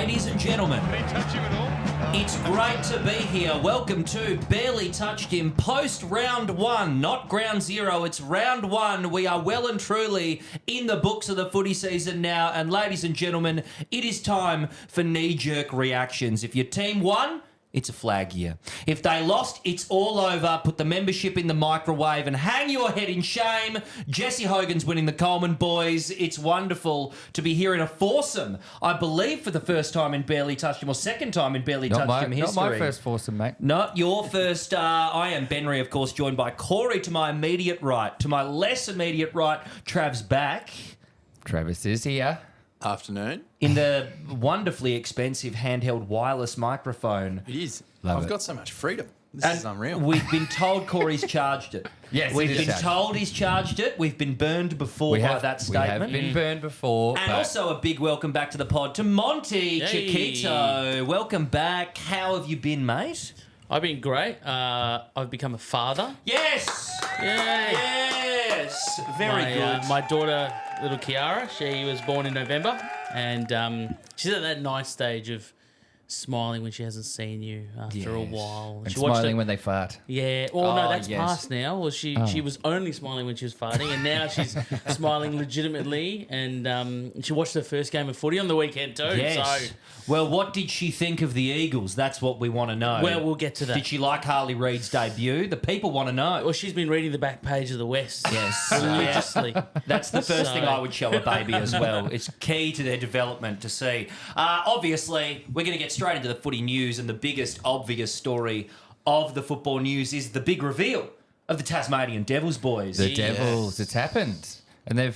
Ladies and gentlemen, it's great to be here. Welcome to Barely Touched Him post round one, not ground zero. It's round one. We are well and truly in the books of the footy season now. And ladies and gentlemen, it is time for knee-jerk reactions. If your team won, it's a flag year. If they lost, it's all over. Put the membership in the microwave and hang your head in shame. Jesse Hogan's winning the Coleman boys. It's wonderful to be here in a foursome. I believe for the first time in Barely Touched Him, or second time in Barely Touched Him history. Not my first foursome, mate. Not your first. I am Benry, of course, joined by Corey to my immediate right. To my less immediate right, Trav's back. Travis is here. Afternoon. In the wonderfully expensive handheld wireless microphone. It is. Love I've it. got so much freedom. This And is unreal. We've been told Corey's charged it. Yes, We've it is been charged. told he's charged it. We've been burned before by that statement. We have been burned before. And but also a big welcome back to the pod to Monty Hey. Chiquito. Welcome back. How have you been, mate? I've been great. I've become a father. Yes! Yay! Yes! Very good. My daughter, little Kiara, she was born in November, and she's at that nice stage of smiling when she hasn't seen you after a Yes. while. and She watched smiling it- when they fart. Yeah. Oh, no, that's yes. past now. Well, she was only smiling when she was farting, and now she's smiling legitimately. And she watched her first game of footy on the weekend too. Yes. So, Well, what did she think of the Eagles? That's what we want to know. well, we'll get to that. Did she like Harley Reid's debut? The people want to know. Well, she's been reading the back page of the West. Yes. Religiously. That's the first thing So- I would show a baby as well. It's key to their development to see. Obviously, we're going to get straight into the footy news, and the biggest obvious story of the football news is the big reveal of the Tasmanian Devils boys. The Yes. Devils. It's happened. And they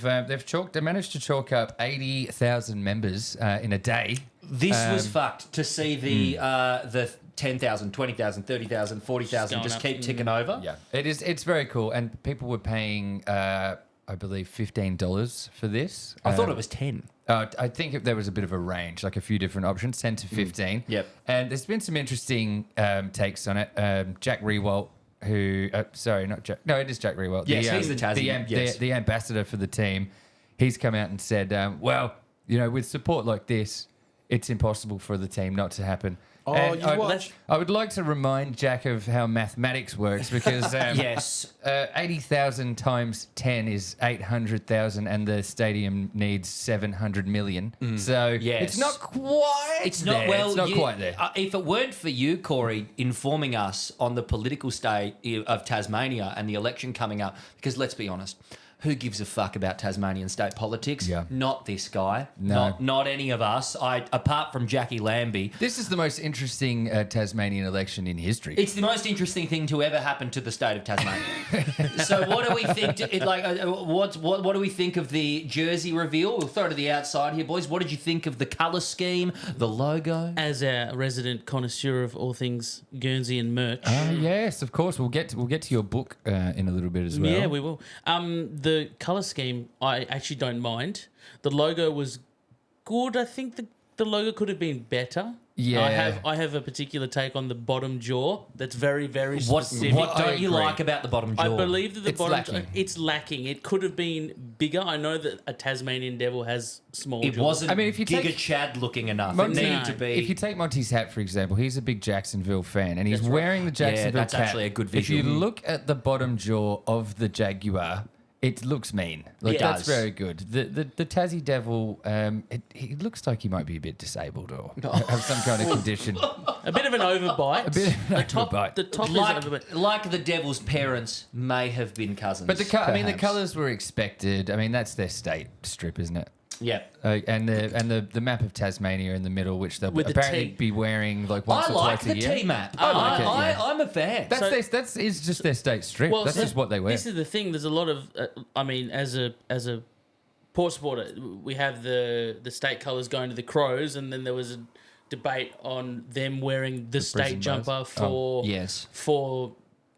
managed to chalk up 80,000 members in a day. This was fucked to see the 10,000, 20,000, 30,000, 40,000 Just just going keep up. ticking over. Yeah, it is. It's very cool, and people were paying, I believe, $15 for this. I thought it was 10. I think there was a bit of a range, like a few different options, 10 to 15. Yep. And there's been some interesting takes on it. Jack Rewalt, who, sorry, not Jack. No, it is Jack Rewalt. Yes, he's the Tassie, yes. the ambassador for the team. He's come out and said, well, with support like this, it's impossible for the team not to happen. Oh, And you watch. I would like to remind Jack of how mathematics works because Yes. 80,000 times 10 is 800,000 and the stadium needs 700 million. So Yes. it's not quite It's not there. well. It's not quite there. If it weren't for you, Corey, informing us on the political state of Tasmania and the election coming up, because let's be honest, who gives a fuck about Tasmanian state politics? Yeah. Not this guy. No. Not any of us. Apart from Jackie Lambie. This is the most interesting Tasmanian election in history. It's the most interesting thing to ever happen to the state of Tasmania. So, what do we think? What do we think of the jersey reveal? We'll throw it to the outside here, boys. What did you think of the colour scheme, the logo? As a resident connoisseur of all things Guernsey and merch. Yes, of course. We'll get to your book in a little bit as well. Yeah, we will. The colour scheme, I actually don't mind. The logo was good. I think the logo could have been better. Yeah. I have a particular take on the bottom jaw that's very, very What specific. don't you agree. like about the bottom jaw? I believe that the It's bottom lacking. it's lacking. It could have been bigger. I know that a Tasmanian devil has small It jaws. wasn't I mean, if you Giga take- Chad looking enough. Monty- it needed No. to be. If you take Monty's hat, for example, he's a big Jacksonville fan, and he's That's right. wearing the Jacksonville that's cap. actually a good If you visual. look at the bottom jaw of the Jaguar, it looks mean. Like It that's does. very good. The Tassie Devil, he looks like he might be a bit disabled or have some kind of condition. a bit of an overbite. A bit of an the top, overbite. The top is like, overbite. like the Devil's parents may have been cousins. But the perhaps. colours were expected. I mean, that's their state strip, isn't it? Yeah. And the map of Tasmania in the middle, which they'll With the apparently T. be wearing like once I or like twice the a year. T-map. I like it, yeah. I'm a fan. That's just their state strip. That's so just what they wear. This is the thing. There's a lot of. I mean, as a Port supporter, we have the state colours going to the Crows, and then there was a debate on them wearing the state Brisbane jumper Bears. for yes. for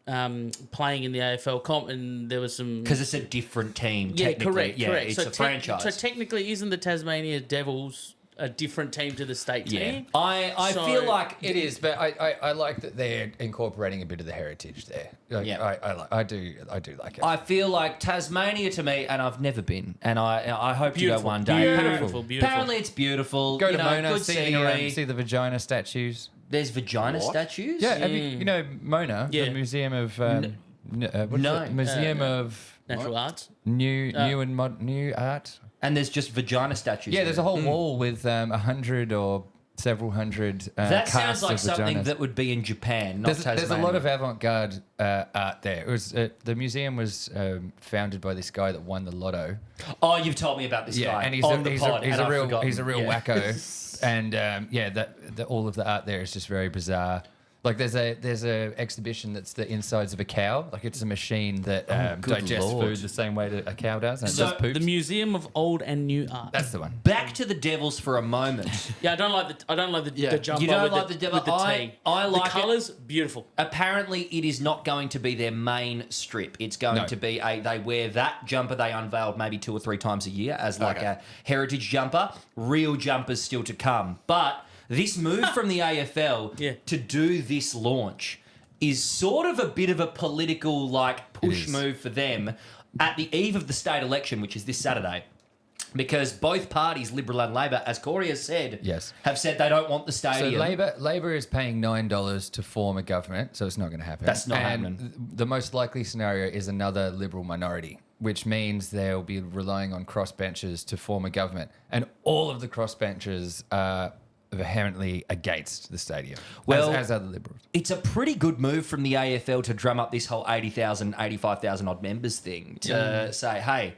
playing in the AFL comp, and there was some. Because it's a different team, Yeah, technically. correct. Yeah, correct. it's So a franchise. So technically, isn't the Tasmania Devils a different team to the state team. I So- feel like It is, but I like that they're incorporating a bit of the heritage there. Like, Yeah. I do like it. I feel like Tasmania to me, and I've never been, and I hope to go Beautiful. one day. Beautiful. Apparently it's beautiful. Go you to know, Mona, good scenery. see the vagina statues. There's vagina statues. Yeah, have you know Mona, Yeah. the Museum of No. Museum of Natural arts. New Art. And there's just vagina statues. Yeah, there's a there. whole wall with 100 or several hundred. That casts sounds like of something vaginas. that would be in Japan, not There's Tasmania. a lot of avant-garde art there. It was the museum was founded by this guy that won the lotto. Oh, you've told me about this guy and on the pod. he's and a I've real forgotten. he's a real Yeah. wacko, and all of the art there is just very bizarre. Like there's a exhibition that's the insides of a cow. Like it's a machine that good digests Lord. food the same way that a cow does, and So it does poops. The Museum of Old and New Art. That's the one. Back to the Devils for a moment. Yeah, I don't like the jumper. You don't with like the the devil? with the T. I like it. the colours. Beautiful. Apparently, it is not going to be their main strip. It's going No. to be they wear that jumper they unveiled maybe 2 or 3 times a year as like a heritage jumper. Real jumpers still to come. But this move from the AFL Yeah. to do this launch is sort of a bit of a political like push is. move for them at the eve of the state election, which is this Saturday. Because both parties, Liberal and Labor, as Corey has said, Yes. have said they don't want the So stadium. Labor is paying $9 to form a government, so it's not going to happen. That's not and happening. The most likely scenario is another Liberal minority, which means they'll be relying on crossbenchers to form a government, and all of the crossbenchers are vehemently against the stadium. Well, as are the Liberals. It's a pretty good move from the AFL to drum up this whole 80,000, 85,000 odd members thing to say, hey,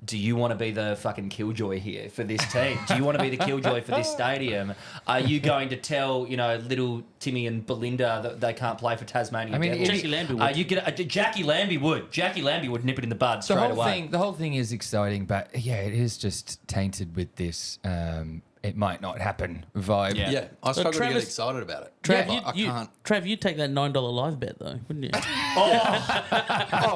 do you want to be the fucking killjoy here for this team? Do you want to be the killjoy for this stadium? Are you going to tell, little Timmy and Belinda that they can't play for Tasmania? I mean, Devils? Jackie Lambie would. Jackie Lambie would. Jackie Lambie would nip it in the bud straight away. The whole thing is exciting, but yeah, it is just tainted with this. It might not happen vibe. Yeah. Yeah, I struggle to get Travis- excited about it. Trav, Like, I can't. Trav, you'd take that $9 live bet though, wouldn't you? Oh,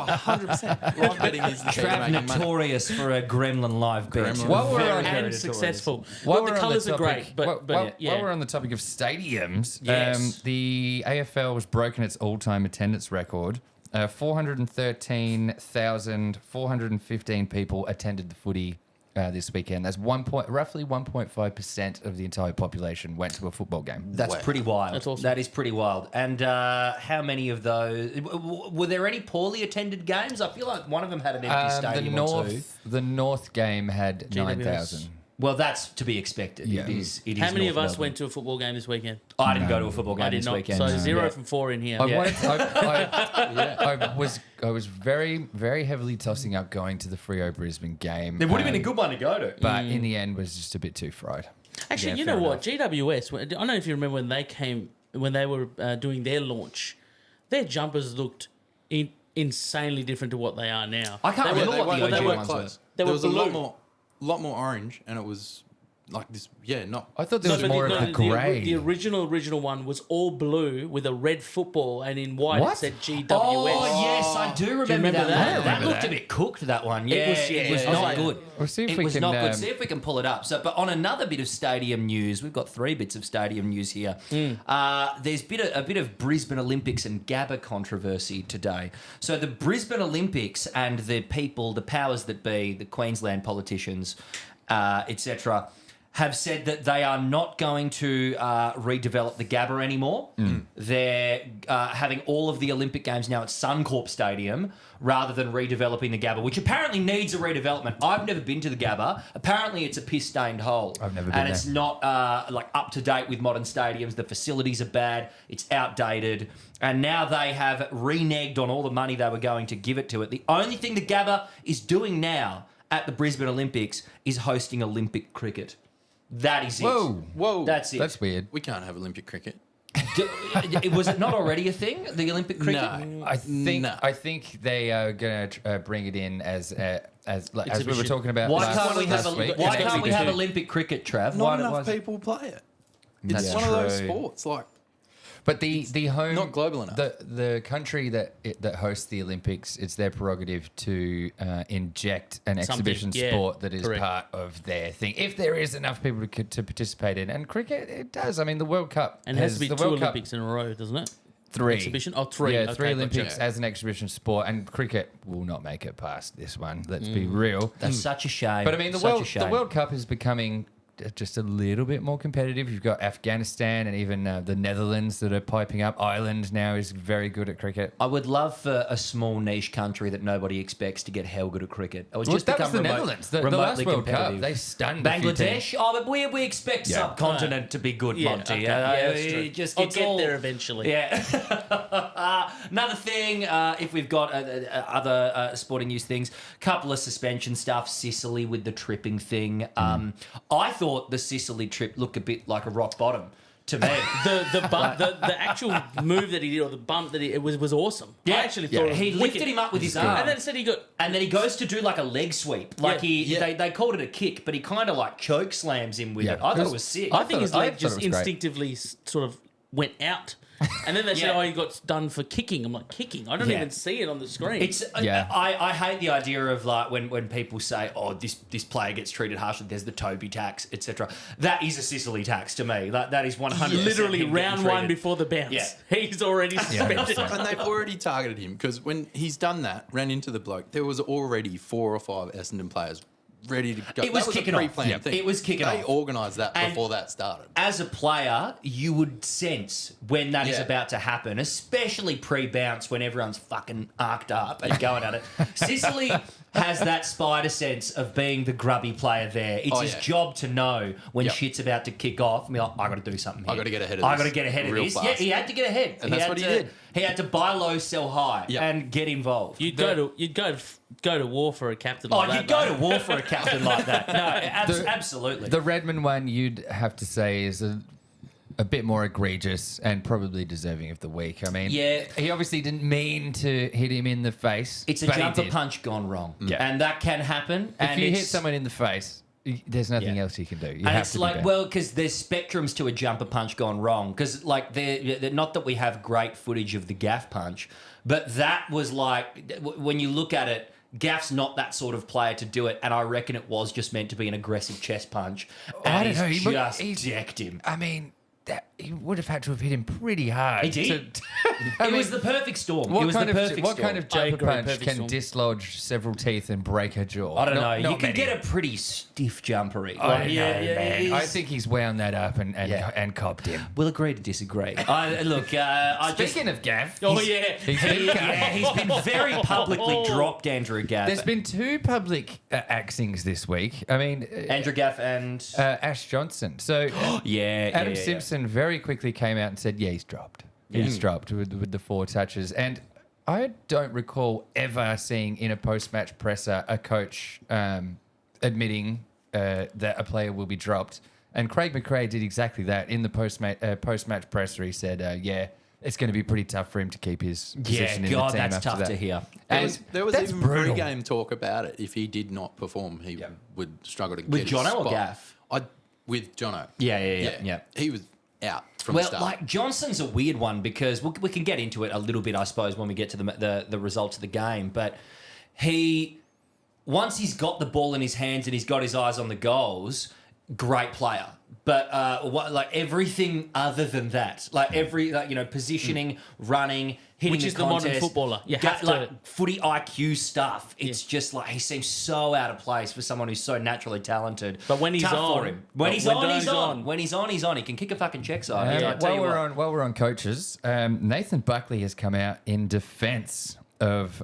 100%. Live betting is the key to Trav making money. notorious for a Gremlin live bet. Gremlin. While we're Very, on- very and notorious. successful. While Well, the we're on colours are topic- great, but yeah. while we're on the topic of stadiums, Yes. the AFL has broken its all-time attendance record. 413,415 people attended the footy this weekend. That's roughly 1.5% of the entire population went to a football game. That's pretty wild. That's awesome. That is pretty wild. And how many of those... Were there any poorly attended games? I feel like one of them had an empty stadium or two. The North game had GWS. 9,000. Well, that's to be expected. Yeah. It is. How many North of us Melbourne. went to a football game this weekend? I didn't go to a football game I did this not. weekend. So 0 Yeah. from 4 in here. I Yeah. was very, very heavily tossing up going to the Freo Brisbane game. It would have been a good one to go to. But in the end was just a bit too fried. Actually, Yeah, you fair know what? GWS, I don't know if you remember when they were doing their launch, their jumpers looked insanely different to what they are now. I can't They were- remember what the they OG weren't ones close. were. They There were was a blue. lot more orange, and it was like this. Yeah, not. I thought there was but more the- of a the- grey. The original one was all blue with a red football, and in white What? it said GWS. Oh, yes, I do remember, remember that. that? That, I remember looked that. a bit cooked, that one. Yeah, It was- yeah, it was I was not like- good. We'll see if It we was can, not good. um, See if we can pull it up. So, but on another bit of stadium news, we've got 3 bits of stadium news here. There's a bit of Brisbane Olympics and Gabba controversy today. So the Brisbane Olympics and the people, the powers that be, the Queensland politicians, etc., have said that they are not going to redevelop the Gabba anymore. They're having all of the Olympic Games now at Suncorp Stadium rather than redeveloping the Gabba, which apparently needs a redevelopment. I've never been to the Gabba. Apparently it's a piss-stained hole. I've never been And there. it's not like up to date with modern stadiums. The facilities are bad. It's outdated. And now they have reneged on all the money they were going to give it to it. The only thing the Gabba is doing now at the Brisbane Olympics is hosting Olympic cricket. That is it. Whoa, That's it. That's weird. We can't have Olympic cricket. Was it not already a thing, the Olympic cricket? No. I think No. I think they are going to bring it in as we were Exhibition. talking about Why last, can't we have last week. why It's can't we have exhibition. Olympic cricket, Trav? Not Why enough was it? people play it. That's It's one of those true. sports. Like, But the home, not global enough. The country that hosts the Olympics, it's their prerogative to inject an exhibition sport that is part of their thing. If there is enough people to participate in, and cricket, it does. I mean, the World Cup And it has to be the two World Cup, Olympics in a row, doesn't it? 3 Exhibition? Oh, 3. Yeah, Okay, 3 Olympics gotcha. as an exhibition sport, and cricket will not make it past this one. Let's be real. That's such a shame. But I mean, the Such a shame. World Cup is becoming just a little bit more competitive. You've got Afghanistan and even the Netherlands that are piping up. Ireland now is very good at cricket. I would love for a small niche country that nobody expects to get hell good at cricket. It would Well, just that was become the Netherlands. The remotely last World Cup, competitive. they stunned a few teams. Bangladesh. Oh, but we expect Yeah. subcontinent to be good, Yeah, Monty. okay. Yeah, that's it true. just I'll gets get all- there eventually. Yeah. Another thing, if we've got other sporting news things, couple of suspension stuff. Sicily with the tripping thing. I thought the Sicily trip looked a bit like a rock bottom to me. The bump, the actual move that he did, or the bump that it was awesome. Yeah. I actually thought it was he wicked. lifted him up with his arm. and then said he got. And then he goes to do like a leg sweep. Like Yeah. they called it a kick, but he kind of like choke slams him with Yeah. it. I thought it was sick. I think his leg thought just it was great. instinctively sort of went out. And then they said, Yeah. "Oh, he got done for kicking." I'm like, kicking? I don't Yeah. even see it on the screen. It's Yeah. I hate the idea of like when people say, oh, this player gets treated harshly, there's the Toby tax, etc. That is a Sicily tax to me. That is 100% literally him getting round one treated. before the bounce. Yeah. He's already suspended. And they've already targeted him because when he's done that, ran into the bloke, there was already 4 or 5 Essendon players ready to go. It was that kicking a off. pre-planned Yeah. thing. It was kicking They off. organised that And- before that started. As a player, you would sense when that is Yeah. about to happen, especially pre-bounce when everyone's fucking arced up and going at it. Sicily has that spider sense of being the grubby player there. It's his yeah. job to know when Yep. shit's about to kick off and be like, I got to do something here. I gotta get ahead of I this got to get ahead of real this. fast. Yeah, he had to get ahead. And that's what he did. He had to buy low, sell high, Yep. and get involved. You'd go to war for a captain. Like that, you'd go though. to war for a captain like that. No, absolutely. The Redmond one, you'd have to say, is a bit more egregious and probably deserving of the week. I mean, Yeah. he obviously didn't mean to hit him in the face. It's a but he jumper did. punch gone wrong. Yeah. And that can happen. If and you hit it's- someone in the face, there's nothing Yeah. else you can do. You and have it's to be like, banned. well, because there's spectrums to a jumper punch gone wrong. Because, like, they're not that we have great footage of the gaff punch, but that was like, when you look at it, Gaff's not that sort of player to do it, and I reckon it was just meant to be an aggressive chest punch. And I don't know. he's He just he's- decked him. I mean, he would have had to have hit him pretty hard. He did. I It mean, was the perfect storm. What It was kind the of perfect what storm. kind of I jumper agree, punch perfect can storm. dislodge several teeth and break a jaw? I don't know. Not You can many. get a pretty stiff jumpery. I don't know, yeah, man. it I is. think he's wound that up and Yeah. copped him. We'll agree to disagree. Speaking of Gaff, Oh yeah. He's been very publicly dropped, Andrew Gaff. there's been 2 public axings this week. I mean, Andrew Gaff and Ash Johnson. So yeah, Adam yeah, yeah. Simpson very quickly came out and said, yeah, he's dropped. He's dropped with the 4 touches. And I don't recall ever seeing in a post-match presser a coach admitting that a player will be dropped. And Craig McRae did exactly that in the post-match presser. He said, yeah, it's going to be pretty tough for him to keep his position in the God, team that's after tough that. to hear. And There was that's even brutal. pre-game talk about it. If he did not perform, he would struggle to With get his Jono or spot. Gaff? With Jono. Yeah. He was out from Well, the start. like Johnson's a weird one because we can get into it a little bit, I suppose, when we get to the results of the game. But once he's got the ball in his hands and he's got his eyes on the goals, great player. But everything other than that, positioning, running, hitting Which the is the modern contest, footballer. You have to- like footy IQ stuff. It's just like he seems so out of place for someone who's so naturally talented. But when he's Tough on- for him. When but he's when on, he's he's on. on. When he's on, he's on. He can kick a fucking check side. I tell you what. While we're on coaches, Nathan Buckley has come out in defence of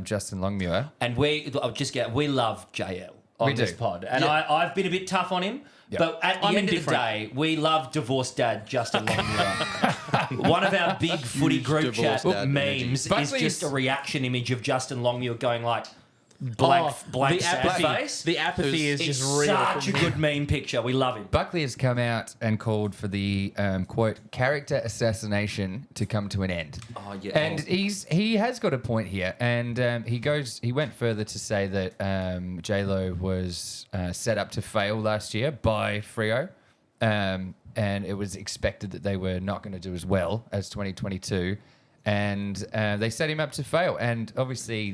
Justin Longmuir. And we love JL on We this do. pod. And Yeah. I've been a bit tough on him. Yeah. But at the I'm end of the indifferent. day, we love divorced dad Justin Longmuir. One of our big footy Huge group chat divorced dad memes energy. is Buckley's- just a reaction image of Justin Longmuir going like blank the sad apathy. face. The apathy is It's just real. such a good meme picture. We love him. Buckley has come out and called for the quote character assassination to come to an end. Oh, yeah. And he has got a point here, and he went further to say that J-Lo was set up to fail last year by Freo. and it was expected that they were not going to do as well as 2022. And they set him up to fail. And obviously,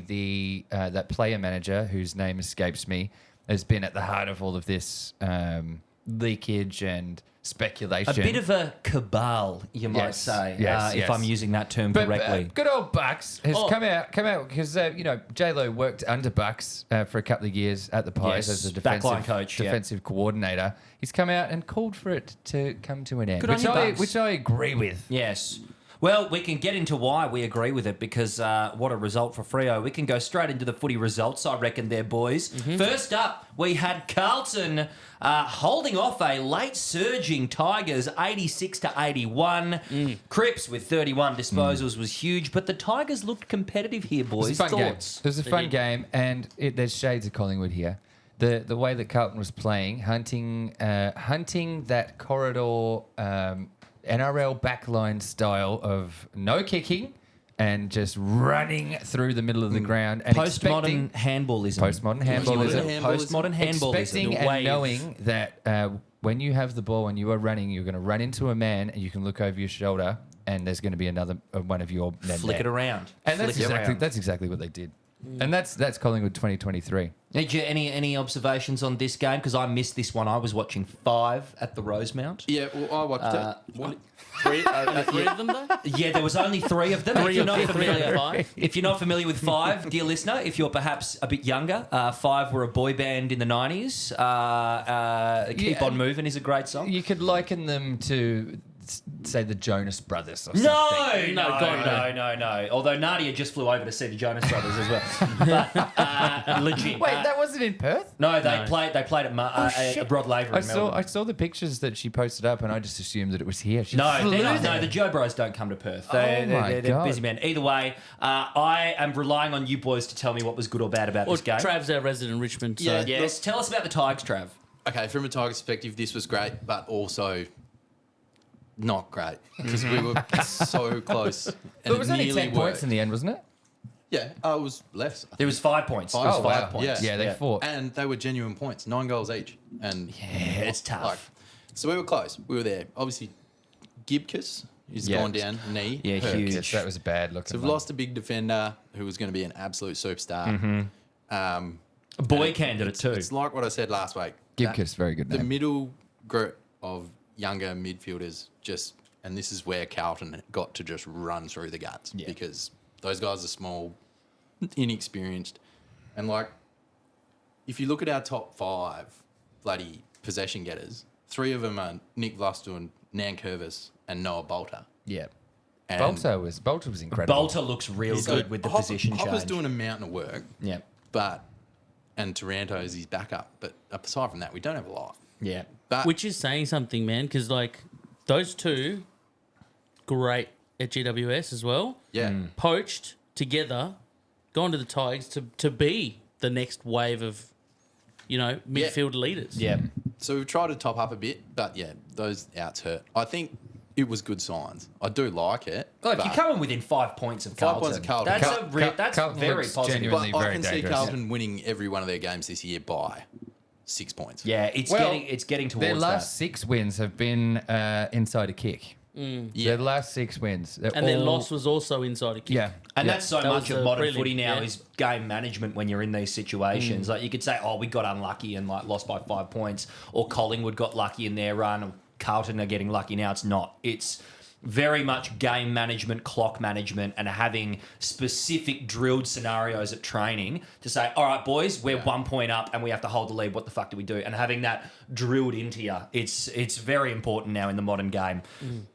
that player manager, whose name escapes me, has been at the heart of all of this leakage and speculation. A bit of a cabal, you might say, if I'm using that term correctly. Good old Bucks has come out because J-Lo worked under Bucks for a couple of years at the Pies as a backline coach, defensive coordinator. He's come out and called for it to come to an end, Good on you, Bucks. which I agree with. Yes. Well, we can get into why we agree with it because what a result for Freo. We can go straight into the footy results, I reckon, there, boys. First up, we had Carlton holding off a late surging Tigers 86-81. Cripps with 31 disposals was huge, but the Tigers looked competitive here, boys. It was a fun game. Thoughts? It was a fun game, and there's shades of Collingwood here. The way that Carlton was playing, hunting that corridor NRL backline style of no kicking and just running through the middle of the ground and Postmodern handballism. Postmodern handballism. Expecting and knowing that when you have the ball and you are running, you're going to run into a man and you can look over your shoulder and there's going to be another one of your men Flick there. it around. And that's exactly what they did. And that's Collingwood 2023. Did you any observations on this game? Because I missed this one. I was watching 5 at the Rosemount. Yeah, well, I watched it. Three of them, though? Yeah, there was only 3 of them. Three of 5? If you're not familiar with 5, dear listener, if you're perhaps a bit younger, 5 were a boy band in the 90s. Keep On Moving is a great song. You could liken them to, say, the Jonas Brothers or something. No. Although Nadia just flew over to see the Jonas Brothers as well. But legit. Wait, that wasn't in Perth? No, they played at Rod Laver in Melbourne. I saw the pictures that she posted up, and I just assumed that it was here. No, the Joe Bros don't come to Perth. They're busy men. Either way, I am relying on you boys to tell me what was good or bad about this game. Trav's our resident in Richmond. So. Yeah. Yes, tell us about the Tigers, Trav. Okay, from a Tigers perspective, this was great, but also not great because we were so close. And But it was only 10 points in the end, wasn't it? Yeah, it was less. There was 5 points. Five. It was Oh, 5 wow. points. Yeah. They fought. And they were genuine points, 9 goals each. And it's tough. So we were close. We were there. Obviously, Gibcus has gone down, knee. Yeah, hurt. huge. Yes, that was a bad look. So we've lost a big defender who was going to be an absolute superstar. A boy candidate too. It's like what I said last week. Gibcus, very good The name. middle group of younger midfielders just, and this is where Carlton got to just run through the guts because those guys are small, inexperienced, and if you look at our top 5 bloody possession getters, 3 of them are Nick Vlastuin, Nan Curvis, and Noah Bolter. Yeah. And Bolter was incredible. Bolter looks real good with the position change. Hopper's doing a mountain of work. Yeah. And Taranto is his backup. But aside from that, we don't have a lot. Yeah. But Which is saying something, man, because those two, great at GWS as well. yeah, Poached together, gone to the Tigers to be the next wave of, midfield leaders. Yeah. so we've tried to top up a bit, but yeah, those outs hurt. I think it was good signs. I do like it. Look, but you're coming within 5 points of 5 Carlton. points of Carlton. That's Carlton very looks positive. genuinely but I very can see dangerous. Carlton winning every one of their games this year by 6 points. Yeah, it's getting towards Their last that. 6 wins have been inside a kick. Yeah. Their last 6 wins. And their loss was also inside a kick. Yeah. And that's so That much was of a modern brilliant- footy now yeah. is game management when you're in these situations. Like you could say, we got unlucky and lost by 5 points, or Collingwood got lucky in their run, or Carlton are getting lucky now. It's not. It's very much game management, clock management, and having specific drilled scenarios at training to say, all right, boys, we're 1 point up and we have to hold the lead. What the fuck do we do? And having that drilled into you, it's very important now in the modern game.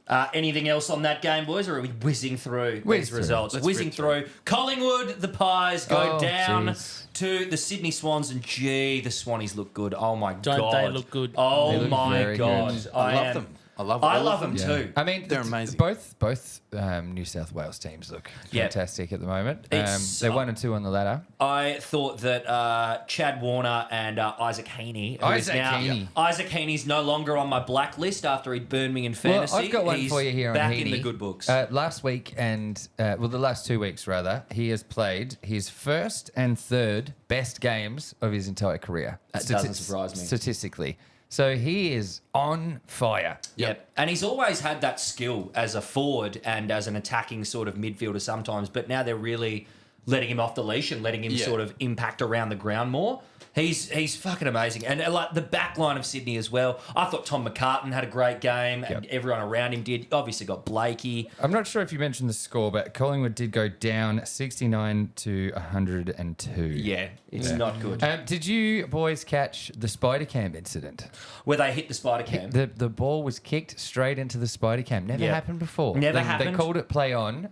Anything else on that game, boys, or are we whizzing through these results? Let's Whizzing rip through. through. Collingwood, the Pies go Oh, down jeez. to the Sydney Swans, and gee, the Swannies look good. Oh my Don't god, they look good? Oh They look my very god, good. I love them. I love all of them too. I mean, They're amazing. Both New South Wales teams look Yeah. fantastic at the moment. It's- They're 1 and 2 on the ladder. I thought that Chad Warner and Isaac Heaney. Isaac Heaney. Isaac Heaney's no longer on my blacklist after he'd burned me in fantasy. Well, I've got one He's for you here on back Heaney. in the good books. Last week the last 2 weeks rather, he has played his first and third best games of his entire career. That doesn't surprise me. Statistically. So he is on fire. Yep. And he's always had that skill as a forward and as an attacking sort of midfielder sometimes, but now they're really letting him off the leash and letting him sort of impact around the ground more. He's fucking amazing. And like the back line of Sydney as well. I thought Tom McCartan had a great game and everyone around him did. Obviously got Blakey. I'm not sure if you mentioned the score, but Collingwood did go down 69 to 102. Yeah, it's not good. Did you boys catch the spider cam incident? Where they hit the spider cam. The ball was kicked straight into the spider cam. Never happened before. Never They happened. called it play on.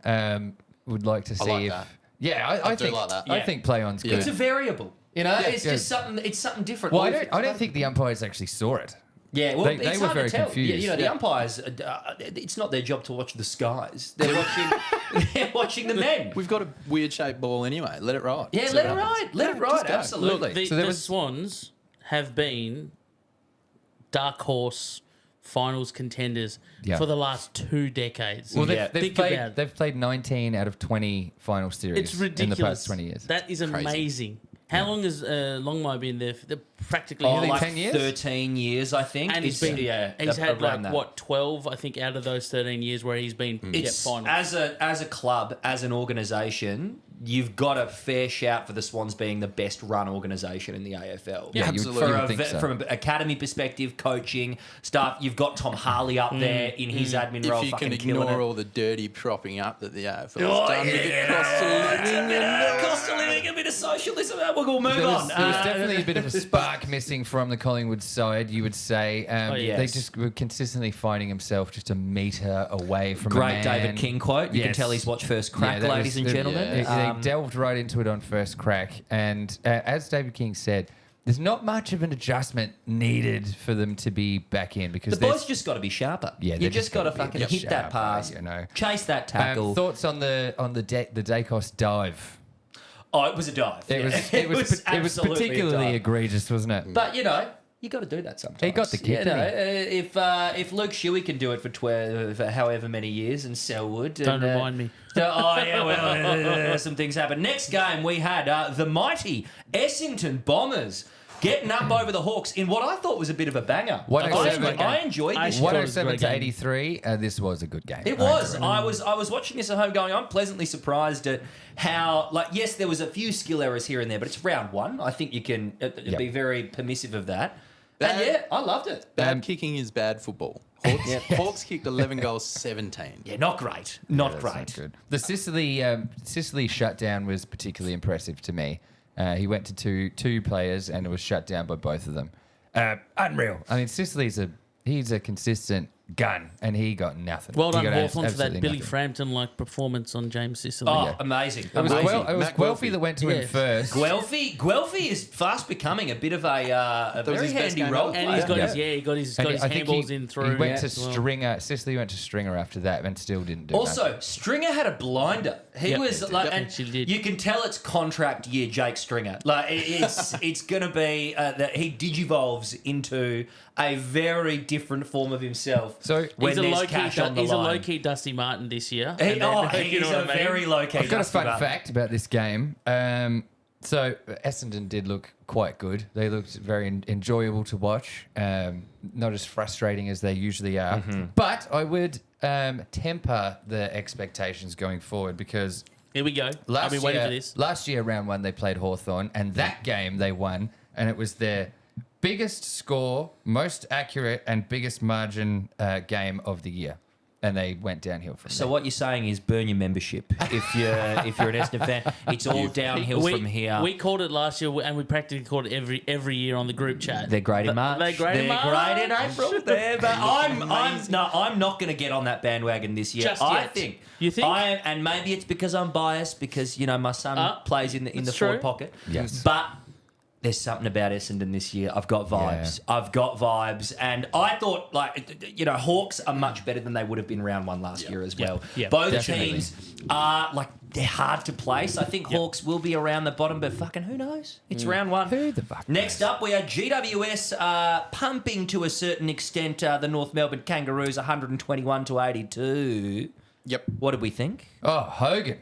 Would like to see like if... that. Yeah, I do think like that. I think play on's good. It's a variable. You know, it's Yeah. just something. It's something different. Well, I don't think the umpires actually saw it. Yeah, well, They it's were hard very to tell. confused. You know, the umpires. It's not their job to watch the skies. They're watching. They're watching the men. We've got a weird shaped ball anyway. Let it ride. Yeah, See let what it happens. ride. Let it ride. just go. Absolutely. Look, the, So there the was- Swans have been dark horse finals contenders for the last 2 decades. Well, Yeah. they've played 19 out of 20 final series It's ridiculous. in the past 20 years. That is amazing. How long has Longmire been there? They're practically Oh, Nearly like 10 years? 13 years, I think. and he's It's- been he's had around like that. 12 I think out of those 13 years where he's been It's finals. as a club, as an organisation, you've got a fair shout for the Swans being the best run organisation in the AFL. Yeah, absolutely. you would think so. From an academy perspective, coaching stuff, you've got Tom Harley up there in his admin role, If you fucking can killing ignore it. all the dirty propping up that the AFL Oh, has done with yeah. the cost of living and Cost of living, a bit of socialism. We'll move There was, on. there was definitely a bit of a spark missing from the Collingwood side, you would say. yes. They just were consistently finding himself just a metre away from a Great man. David King quote. You can Yes. tell he's watched First Crack, that ladies and gentlemen. They delved right into it on First Crack. And as David King said, there's not much of an adjustment needed for them to be back in because The boys just got to be sharper. Yeah, you they're just just got to gotta be a fucking bit hit that sharper, pass, you know. chase that tackle. Thoughts on the Dacos dive? Oh, it was a dive. It was Yeah. it was absolutely a particularly dive. egregious, wasn't it? But you know, you got to do that sometimes. He got the kick, You know, didn't if Luke Shuey can do it for however many years in Selwood, Don't remind me. Oh yeah, well, some things happen. Next game we had the mighty Essendon Bombers getting up over the Hawks in what I thought was a bit of a banger. 107. I enjoyed this. I thought it was a 107 great to game. 83. This was a good game. It was. I was watching this at home going, I'm pleasantly surprised at how, like, yes, there was a few skill errors here and there, but it's round one. I think you can be very permissive of that. And yeah, I loved it. bad kicking is bad football. Hawks kicked 11 goals, 17. Yeah, not great. Not That's great. not good. The Sicily shutdown was particularly impressive to me. He went to two players and it was shut down by both of them. Unreal. I mean, Sicily's he's a consistent gun and he got nothing. Well He done, got Hawthorn, for that absolutely Billy nothing. Frampton-like performance on James Sicily. Oh, amazing. It was, amazing. it was Matt Guelphy Guelphy. that went to him Yes. first. Guelphy is fast becoming a bit of a was very his best handy game role ever. And player. he's got Yeah. his he got And his I think handballs in through. He went to as well. Stringer. Sicily went to Stringer after that and still didn't do Also, nothing. Stringer had a blinder. He Yep. was like, and She did. you can tell it's contract year, Jake Stringer. Like it's gonna be that he digivolves into a very different form of himself. So when He's a there's low cash key. on the He's a line. low key Dusty Martin this year. He, And then- he's you know a what I mean? very low key. I've got a fun fact about this game. So Essendon did look quite good. They looked very enjoyable to watch. Not as frustrating as they usually are. But I would temper the expectations going forward because Here we go. I've been waiting for this. last year, round one, they played Hawthorn, and that game they won, and it was their biggest score, most accurate, and biggest margin game of the year. And they went downhill from So there. what you're saying is burn your membership if you're an Essendon fan. It's all downhill from here. We called it last year, and we practically called it every year on the group chat. They're great in March. They're great in March. great in April. But I'm not going to get on that bandwagon this year. Just I yet. think. You think? And maybe it's because I'm biased because my son plays in the that's forward true. pocket. Yes. But there's something about Essendon this year. I've got vibes. I've got vibes. And I thought, Hawks are much better than they would have been round one last year as well. Yeah. Both Definitely. teams are, they're hard to place. I think Hawks will be around the bottom, but fucking who knows? It's round one. Who the fuck Next up, we are GWS pumping to a certain extent the North Melbourne Kangaroos 121 to 82. Yep. What did we think? Oh, Hogan.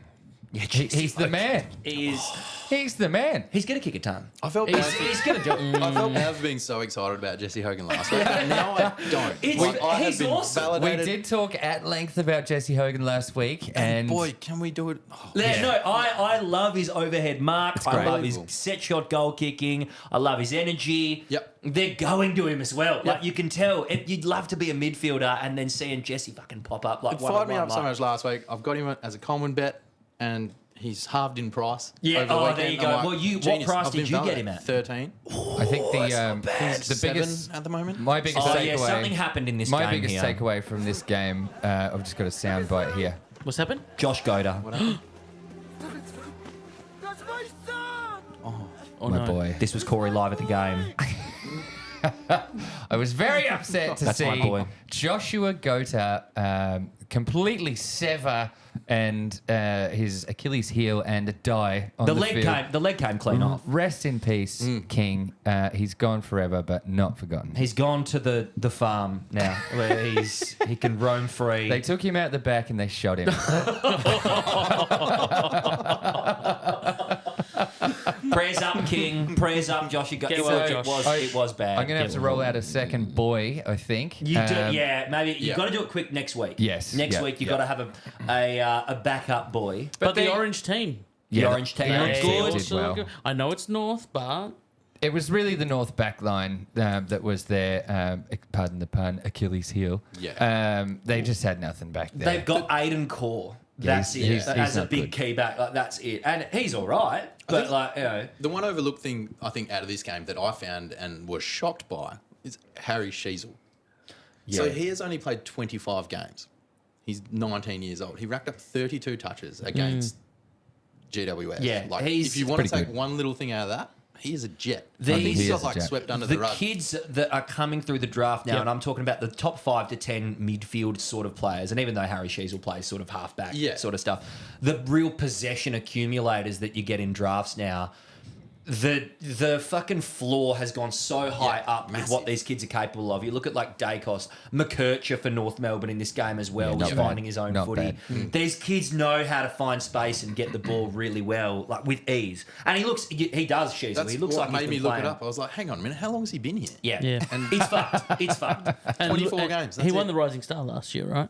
Yeah, He's the man. He's the man. He's going to kick a ton. I felt bad. He's going to do it. I felt bad for being so excited about Jesse Hogan last week. And now I don't. I have he's been awesome. validated. We did talk at length about Jesse Hogan last week, and boy, can we do it? Oh, No, I love his overhead mark. I great. love his set shot goal kicking. I love his energy. Yep. They're going to him as well. Like, you can tell. You'd love to be a midfielder and then seeing Jesse fucking pop up. Like, it fired me up so much last week. I've got him as a Coleman bet, and he's halved in price. Yeah, over the weekend. there you I'm go. like, Well, what genius. price I've did been you get validated. him at? 13. I think the Seven biggest at the moment. my biggest Oh, takeaway. yeah, something happened in this my game biggest here. takeaway from this game. I've just got a sound bite here. What's happened? Josh Goda. Oh, My no. boy. This was Corey live at the game. I was very upset to That's my see boy. Joshua Gota completely sever and his Achilles heel and die on the field. The leg came clean off. Rest in peace, King. He's gone forever, but not forgotten. He's gone to the farm now, where he can roam free. They took him out the back and they shot him. Prayers up, King. Prayers up, Josh. You got Get it. well, Josh. It was bad. I'm going to have to roll out a second boy, I think. You do, yeah. Maybe you yeah. got to do it quick next week. Yes, Next yeah, week you yeah. got to have a backup boy. But the they- orange team. The orange team. the looked orange good. team Good. did well. Good. I know it's North, but It was really the North back line that was their, pardon the pun, Achilles heel. Yeah. They just had nothing back there. They've got Aiden Core. Yeah, That's it. he's As a not big good. key back, like that's it. And he's all right, but like The one overlooked thing I think out of this game that I found and was shocked by is Harry Sheasel. So he has only played 25 games. He's 19 years old. He racked up 32 touches against GWS. Yeah, like he's if you want to pretty take good. one little thing out of that, he is a jet. I These- think He he is got a like jet. swept under the the rug. kids that are coming through the draft now, Yep. and I'm talking about the top 5 to 10 midfield sort of players, and even though Harry Sheasel plays sort of halfback Yeah. sort of stuff, the real possession accumulators that you get in drafts now, the fucking floor has gone so high up with massive. what these kids are capable of. You look at like Dacos, McKercher for North Melbourne in this game as well, Yeah, was not bad. finding his own Not footy. bad. These kids know how to find space and get the ball really well, like with ease. And he does, Sheasel. That's He looks what like made he's me been look playing. it up. I was like, hang on a minute, how long has he been here? Yeah. Yeah. And it's fucked. It's fucked. and 24 and games, He that's won it. the Rising Star last year, right?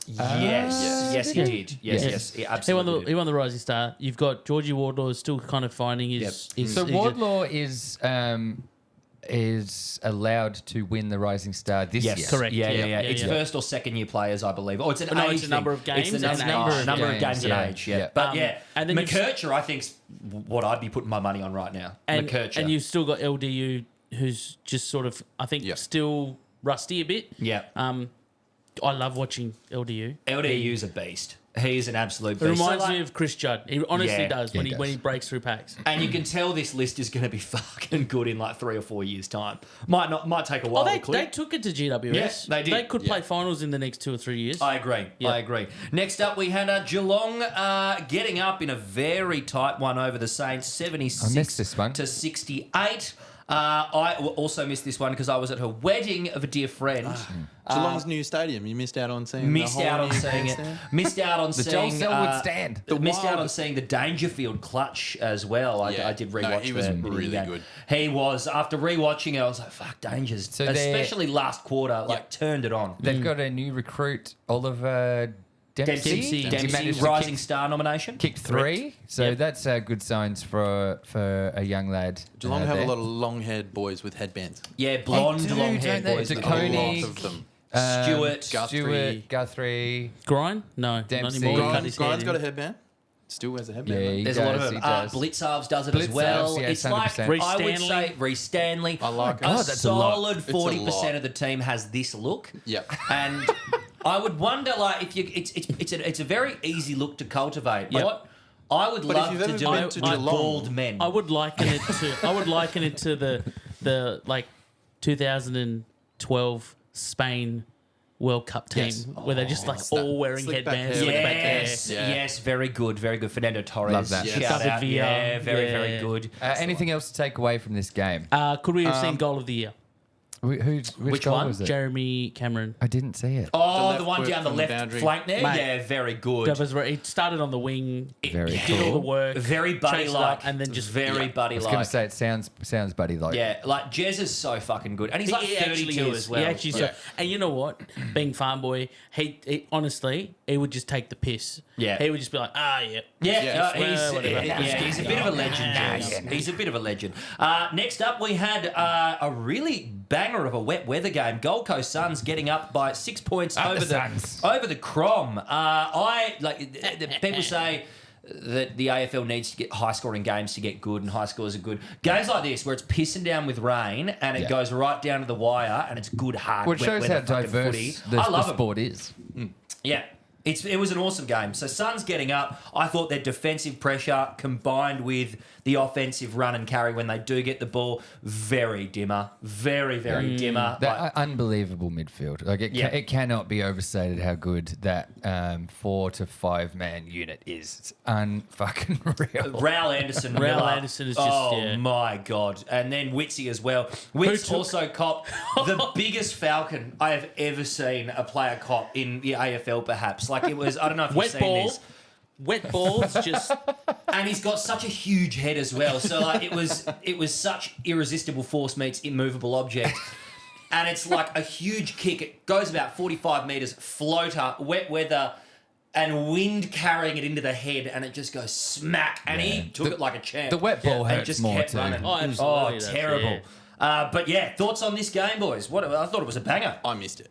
Yes, he did. Yes, Yes. he absolutely did. He won the Rising Star. You've got Georgie Wardlaw is still kind of finding his. So Wardlaw is allowed to win the Rising Star this Yes, year. Correct. Yeah. Yeah, It's yeah. first or second year players, I believe. Oh, it's an No, age it's a number of thing. It's games the and number, age. number of Games, games and yeah. age. Yeah, Yeah. but yeah, and then you've- McKercher, I think's what I'd be putting my money on right now. and, McKercher. and you've still got LDU, who's just sort of, I think, Yeah. still rusty a bit. yeah. I love watching LDU. LDU's a beast. He's an absolute It beast. So, reminds like- me of Chris Judd. He honestly Yeah. does Yeah, when he when does. he breaks through packs. and you can tell this list is going to be fucking good in like 3 or 4 years' time. Might take a while Oh, to click. they took it to GWS. Yes, they did. They could play Yeah. finals in the next 2 or 3 years. I agree. Yeah. I agree. Next up, we had Geelong getting up in a very tight one over the Saints, 76 I missed this one. to 68. I also missed this one because I was at her wedding of a dear friend. Geelong's new stadium. You missed out on seeing. Missed the whole out on new seeing it. stand? Missed out on The seeing. Joel Selwood stand. Missed out wild- on seeing the Dangerfield clutch as well. Yeah. I did No, rewatch. he was the really game. good. He was. After rewatching it, I was like, "Fuck, Dangers!" So they're- Especially last quarter, like turned it on. They've got a new recruit, Oliver Dempsey. Dempsey, He managed to Rising Star nomination. kick 3. So Yep. that's good signs for a young lad. Geelong have there. a lot of long-haired boys with headbands. Yeah, blonde, They do, long haired don't they? boys. with Dakota, A long- lot of them. Stuart, Guthrie. Grind? No, Dempsey. not anymore. He cut Grimes, his Grimes hair got a in. headband. Still wears a headband. Yeah, mate. he There's a lot of does, them. he does. Blitzarves does it as well. Blitzarves, yeah, It's like 100%. Reece I would Stanley. say Reece Stanley. I like it. a Oh, that's a lot. solid It's a 40% lot. of the team has this look. Yep. And I would wonder, like, if you, it's a very easy look to cultivate. Yep. What I would But if love you've to ever do been it to with Geelong- bald men. I would liken it to the like 2012 Spain World Cup team Yes. where they're just like that all wearing slick back headbands. hair. Slick back hair. Yes, Yeah. yes, very good, very good. Fernando Torres, Love that. shout Yes. out. David Villa. Yeah, very, very Yeah. good. Anything else to take away from this game? Could we have seen goal of the year? Which one? goal was it? Jeremy Cameron. I didn't see it. Oh, left the one foot down the from the left boundary. flank there? Mate. Yeah, very good. That was right. He started on the wing, Very did all the cool. work, Very chased it up, buddy-like. and then just very I was going buddy-like. to say it sounds buddy like. Yeah, like Jez is so fucking good. And he's like He 32 is. as well. He actually is. Yeah. And you know what? Being farm boy, he honestly, he would just take the piss. Yeah. He would just be like, yeah. Yeah, Yeah. he's a bit of a legend, Jez. He's a bit of a legend. Next up, we had a really banger of a wet weather game. Gold Coast Suns getting up by 6 points Up over the the Suns. over the Crom. People say that the AFL needs to get high-scoring games to get good, and high scores are good. Games like this, where it's pissing down with rain and it Yeah. goes right down to the wire, and it's good, hard, Which wet shows weather how fucking diverse footy. the I love 'em. sport is. Yeah. It was an awesome game. So Suns getting up. I thought their defensive pressure combined with the offensive run and carry when they do get the ball, very dimmer. Very, very dimmer. That Like, unbelievable midfield. Like it cannot be overstated how good that 4 to 5 man unit is. It's unfucking real. Raul Anderson. Raul Miller. Anderson is just, Oh, yeah. my God. And then Witsy as well. Wits took- also copped the biggest falcon I have ever seen a player cop in the AFL, perhaps. Like it was, I don't know if you've Wet seen ball. this. Wet balls, just And he's got such a huge head as well. So like it was such irresistible force meets immovable object. And it's like a huge kick. It goes about 45 metres, floater, wet weather, and wind carrying it into the head, and it just goes smack. And he took it like a champ. The wet ball and hurts just more kept too. running. Oh, absolutely, it does, terrible. But yeah, thoughts on this game, boys? What I thought it was a banger. I missed it.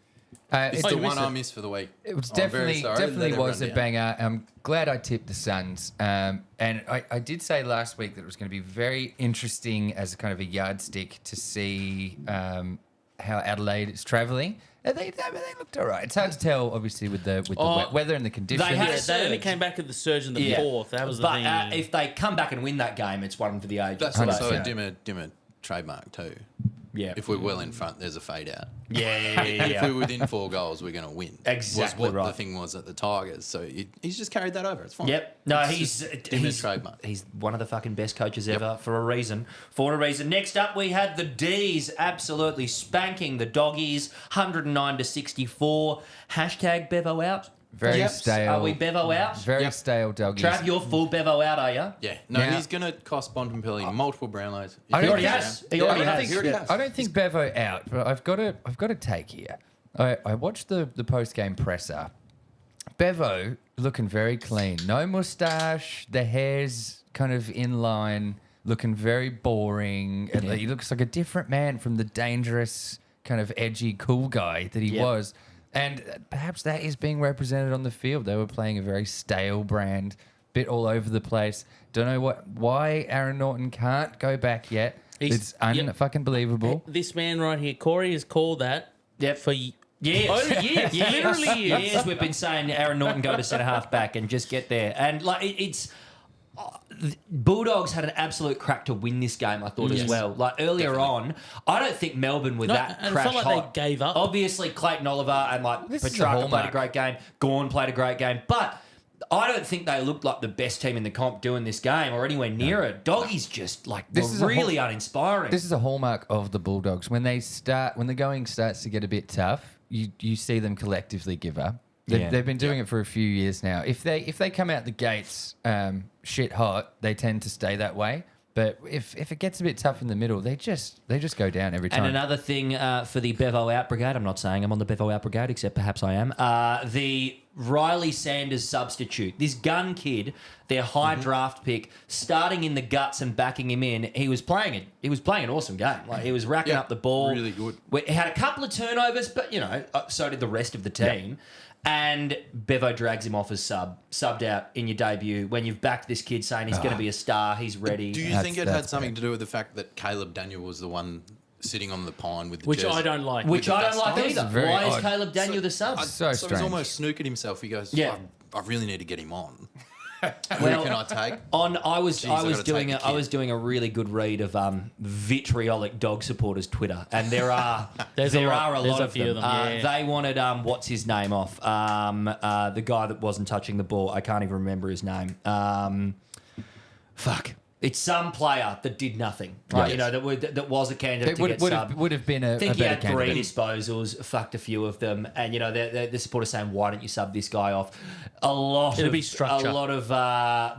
It's It's the you one missed I it. missed for the week. It was I'm very sorry. definitely Let was a everyone down. banger. I'm glad I tipped the Suns. And I did say last week that it was going to be very interesting as a kind of a yardstick to see how Adelaide is travelling. And they looked all right. It's hard to tell, obviously, with the wet weather and the conditions. They had yeah, a they only surge. came back at the surge in the Yeah. fourth. That was the But thing. if they come back and win that game, it's one for the ages. That's So, also a 100%. dimmer trademark too. yeah. If we're well in front, there's a fade out. Yeah. If we're within 4 goals, we're going to win. Exactly was what right. the thing was at the Tigers. So he's just carried that over. It's fine. Yep. No, It's he's just Dimmer's trademark. He's one of the fucking best coaches ever for a reason. For a reason. Next up, we had the D's absolutely spanking the Doggies, 109 to 64. Hashtag Bevo out. Very Yep. stale. Are we Bevo out? Very Yep. stale doggies. Trav, you're full Bevo out, are you? Yeah. No, Now- he's going to cost Bontempelli multiple Brownlows. I If don't he already think- goes has. down. He Yeah, already I don't has. think- he already has. I don't think Bevo out, but I've got a take here. I watched the post game presser. Bevo looking very clean, no mustache, the hair's kind of in line, looking very boring. And he looks like a different man from the dangerous kind of edgy cool guy that he Yep. was. And perhaps that is being represented on the field. They were playing a very stale brand, bit all over the place. Don't know why Aaron Norton can't go back yet. He's- It's fucking believable. This man right here, Corey, has called that Yep. for Yes. Oh, years. Literally years. Years we've been saying Aaron Norton go to centre half back and just get there. And like it's Bulldogs had an absolute crack to win this game, I thought, as Yes. well. Like earlier on, I don't think Melbourne were No, that and it crash felt like hot. they gave up. Obviously, Clayton Oliver and like This is a Petrarca played a hallmark. great game. Gorn played a great game. But I don't think they looked like the best team in the comp doing this game or anywhere near it. Doggies just like This is a were really uninspiring. This is a hallmark of the Bulldogs. When the going starts to get a bit tough, you see them collectively give up. Yeah. They've been doing it for a few years now. If they come out the gates shit hot, they tend to stay that way. But if it gets a bit tough in the middle, they just go down every time. And another thing for the Bevo Out Brigade, I'm not saying I'm on the Bevo Out Brigade, except perhaps I am, the Riley Sanders substitute. This gun kid, their high draft pick, starting in the guts and backing him in, he was playing an awesome game. Like he was racking Yeah, up the ball. really good. He had a couple of turnovers, but so did the rest of the team. And Bevo drags him off as subbed out in your debut when you've backed this kid saying he's going to be a star, he's ready. Do you That's- think it had that's something to do with the fact that Caleb Daniel was the one sitting on the pine with the Which jersey? I don't like. Which I don't like That was either. very Why is odd. Caleb Daniel the sub? So he's strange. almost snookered himself. He goes, Yeah. I really need to get him on. Well, Who can I take? I was Jeez, I gotta doing take the I kid. was doing a really good read of vitriolic dog supporters Twitter, and there are There's a lot. a There's lot a of few them. of them, yeah. They wanted what's his name off the guy that wasn't touching the ball. I can't even remember his name. Fuck. It's some player that did nothing. Right? You know, that was a candidate to get subbed. Would have been a I think he better had 3 candidate. disposals, fucked a few of them, and you know the supporters saying, "Why don't you sub this guy off?" It'll be structure. A lot of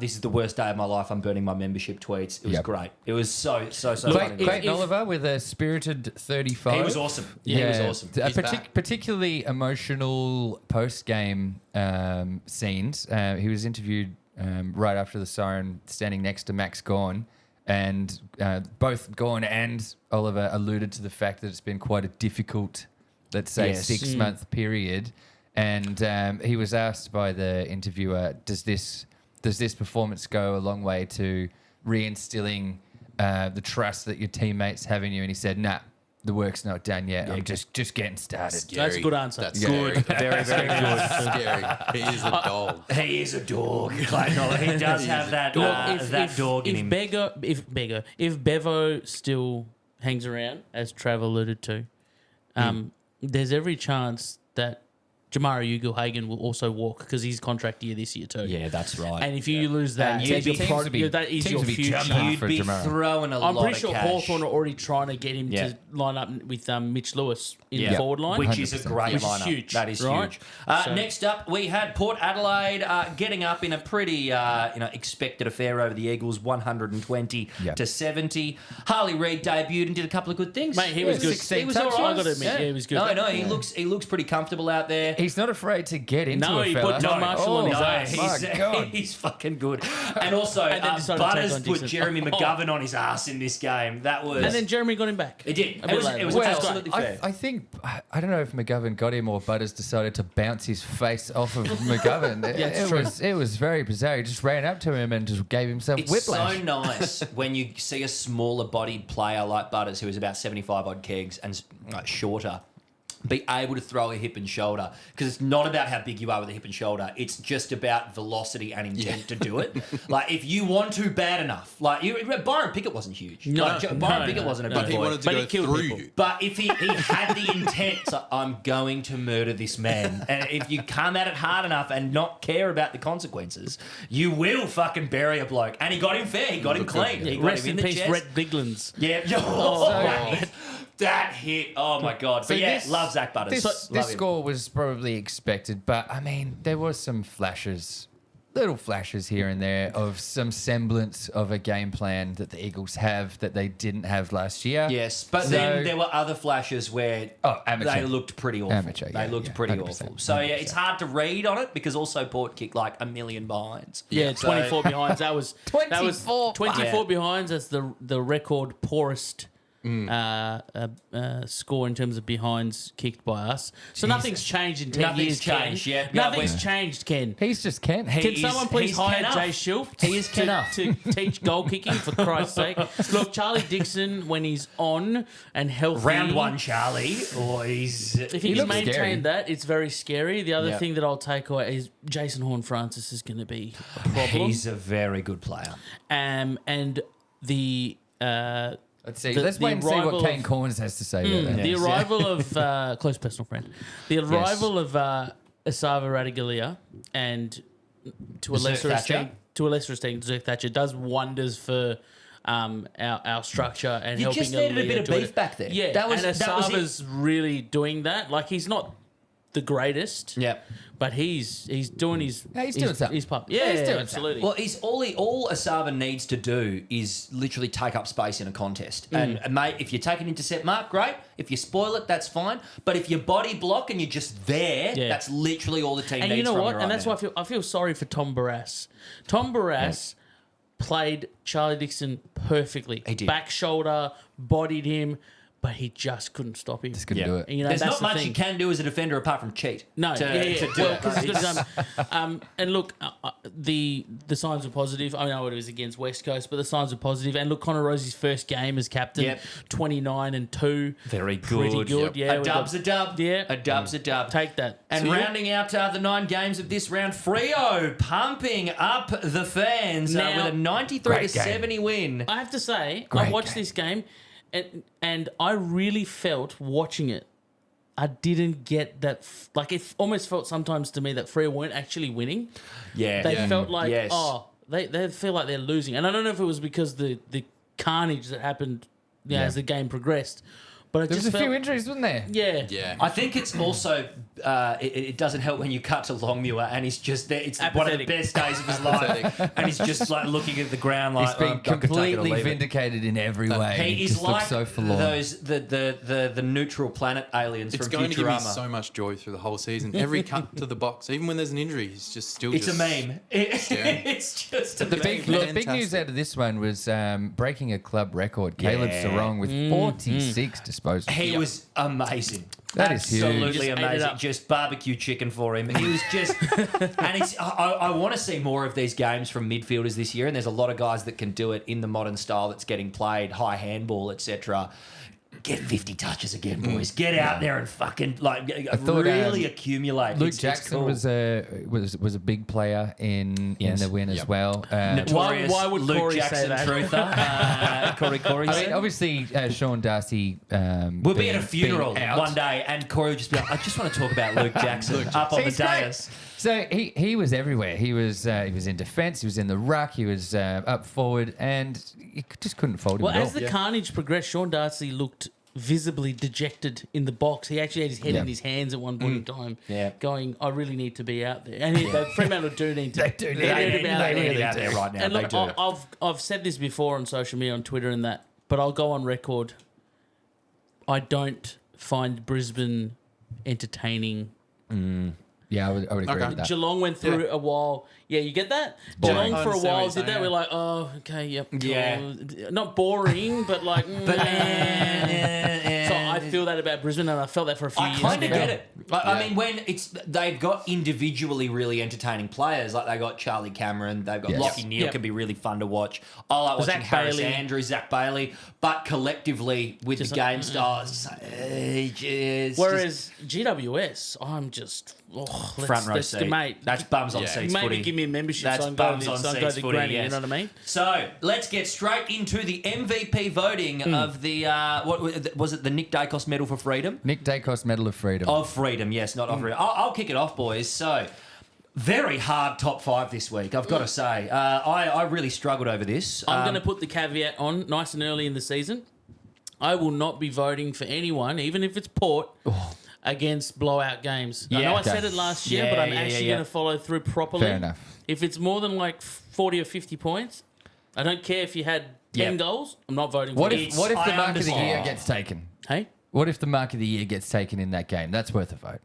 this is the worst day of my life. I'm burning my membership tweets. It was great. It was so funny. Clayton Oliver with a spirited 35. He was awesome. He was awesome. Particularly emotional post-game scenes. He was interviewed right after the siren, standing next to Max Gawn, and both Gawn and Oliver alluded to the fact that it's been quite a difficult, let's say, 6-month period. And he was asked by the interviewer, does this performance go a long way to reinstilling the trust that your teammates have in you? And he said, nah, the work's not done yet. I'm just getting started. That's a good answer. That's Good. Very, very good. scary. He is a dog. He is a dog. Clayton Oliver. He does have that dog in him. If Bevo still hangs around, as Trav alluded to, there's every chance that Jamari Ugle-Hagan will also walk because he's contract year this year too. Yeah, that's right. And if you lose that, And that is your future. You'd be throwing a lot of cash. I'm pretty sure Hawthorn are already trying to get him to line up with Mitch Lewis in the forward line. Which is a great Which is lineup. huge, That is right? huge. Next up, we had Port Adelaide getting up in a pretty expected affair over the Eagles, 120 to 70. Harley Reid debuted and did a couple of good things. Mate, he was good. He was all right. I got to admit, he was good. No, he looks pretty comfortable out there. He's not afraid to get into No, a he fella. put John Marshall on his ass. My God. He's fucking good. And also, And then decided to Butters take on put Dixon. Jeremy McGovern on his ass in this game. That was... And then Jeremy got him back. It did. A bit It later. was Well, absolutely fair. I think, I don't know if McGovern got him or Butters decided to bounce his face off of McGovern. It was very bizarre. He just ran up to him and just gave himself It's whiplash. so nice when you see a smaller bodied player like Butters, who is about 75 odd kegs and shorter, be able to throw a hip and shoulder, because it's not about how big you are with a hip and shoulder. It's just about velocity and intent to do it. Like, if you want to bad enough, like Byron Pickett wasn't huge. Byron Pickett wasn't a big But he boy. wanted to go through you. But if he had the intent, so I'm going to murder this man. And if you come at it hard enough and not care about the consequences, you will fucking bury a bloke. And he got him fair. He got him clean. He got Rest him in in the peace, chest. Rhett Biglands. Yeah. That hit. Oh, my God. But love Zach Butters. This score was probably expected, but I mean, there was some flashes, little flashes here and there of some semblance of a game plan that the Eagles have that they didn't have last year. Yes, but then there were other flashes where they looked pretty awful. They looked pretty 100%, awful. So, yeah, it's hard to read on it because also Port kicked like a million behinds. Yeah, So- 24 behinds. That was 24. 24 behinds. That's the record poorest score in terms of behinds kicked by us. So nothing's changed in 10 Nothing's years, changed, Ken. yeah. Nothing's changed, Ken. He's just Ken. Can someone please he's hire Ken Jay up. Schultz He is Ken up. to teach goal kicking, for Christ's sake? Look, Charlie Dixon, when he's on and healthy... Round one, Charlie. If he can looks maintain scary. that, it's very scary. The other Yep. thing that I'll take away is Jason Horne-Francis is going to be a problem. He's a very good player. And the... Let's see. The- Let's the wait and see what arrival Kane of- Corns has to say about that. The arrival of close personal friend, the arrival of Asava Radaglia and to a lesser Thatcher? extent Zerk Thatcher does wonders for our structure and You helping just needed a Aaliyah bit of do it. beef back there. Yeah, That was and it. Asava's really doing that. Like, he's not the greatest. Yep. But he's doing his Yeah, he's doing something. his part. Yeah, Yeah, he's doing absolutely. Well, all Asava needs to do is literally take up space in a contest. And mate, if you take an intercept mark, great. If you spoil it, that's fine. But if you body block and you're just there, that's literally all the team And needs you know from what? you right And that's now. why I feel sorry for Tom Barras. Tom Barras played Charlie Dixon perfectly. He did. Back shoulder, bodied him, but he just couldn't stop him. Just couldn't do it. And, you know, There's that's not the much thing. you can do as a defender apart from cheat. No, to do well, it. because he's got his and look, the signs were positive. I know it was against West Coast, but the signs were positive. And look, Connor Rosie's first game as captain, Yep. 29-2, Very pretty good. good. Yeah, A dub's a dub. Yeah. A dub's a dub. Take that. And So you- rounding out the 9 games of this round, Freo pumping up the fans Now- with a 93 to Great game. 70 win. I have to say, I Great watched game. this game, and I really felt watching it. I didn't get that. Like, it almost felt sometimes to me that Freo weren't actually winning. Yeah. They felt like, Yes. they feel like they're losing. And I don't know if it was because the carnage that happened as the game progressed. But There was just a few felt, injuries, wasn't there? yeah. Yeah. I think it's also it doesn't help when you cut to Longmuir and he's just there. It's one of the Apathetic. best days of his life, and he's just like looking at the ground like He's been I could take it or completely leave it. vindicated in every way. He is just like looks so forlorn. those the neutral planet aliens It's from going to give me Futurama. so much joy through the whole season. Every cut to the box, even when there's an injury, he's just still It's just... a meme. It's just a The meme. big news Fantastic. out of this one was breaking a club record. Caleb Yeah. Sarong with 46 disposals. He was amazing. That is huge. Absolutely Just ate it amazing. up. Just barbecue chicken for him. He was just, and I want to see more of these games from midfielders this year. And there's a lot of guys that can do it in the modern style that's getting played, high handball, etc. Get 50 touches again, boys. Get out there and fucking thought, really accumulate. Luke It's Jackson cool. was a big player in the win as well. Notorious Why would Luke Corey say Jackson that? truther. Corey I said. mean, obviously, Sean Darcy. We'll be at a funeral being out. one day, and Corey will just be like, "I just want to talk about Luke Jackson up on the He's great. dais." So he was everywhere. He was in defence. He was in the ruck. He was up forward, and you just couldn't fold him Well, at as all. the carnage progressed, Sean Darcy looked visibly dejected in the box. He actually had his head in his hands at one point in time, going, "I really need to be out there." And Fremantle do need to. They do need They to need be to out be there. out there right now. And They look, do. I've said this before on social media, on Twitter and that, but I'll go on record. I don't find Brisbane entertaining. Yeah, I would agree Okay. with that. Geelong went through a while. Yeah, you get that? boring. Geelong for a I understand what while you're did that. saying, We're like, oh, okay, yep. Cool. Yeah. Not boring, but like... So I feel that about Brisbane, and I felt that for a few I years kind of now. get it. I mean, when they've got individually really entertaining players, like they got Charlie Cameron, they've got Yes. Lockie Neal, Yep. can be really fun to watch. I like watching Zach Harris Bailey. Andrews, Zach Bailey, but collectively with Just the like, game style, it's Whereas GWS, I'm just... front row seat. Mate, That's bums on Yeah. seats maybe footy. give me a membership That's so I can go bums to on so I can seats go to footy, Granny, yes. you know what I mean? So let's get straight into the MVP voting of the what was it? The Nick Dacos Medal for Freedom. Nick Dacos Medal of Freedom. Of freedom, yes, not of freedom. I'll kick it off, boys. So, very hard top five this week, I've got to say. I really struggled over this. I'm going to put the caveat on nice and early in the season. I will not be voting for anyone, even if it's Port, against blowout games. I Yeah. know I Okay. said it last year, but I'm actually going to follow through properly. Fair enough. If it's more than like 40 or 50 points, I don't care if you had 10 Yeah. goals, I'm not voting for What you. if the I mark of the understand. year gets taken? Hey? What if the mark of the year gets taken in that game? That's worth a vote.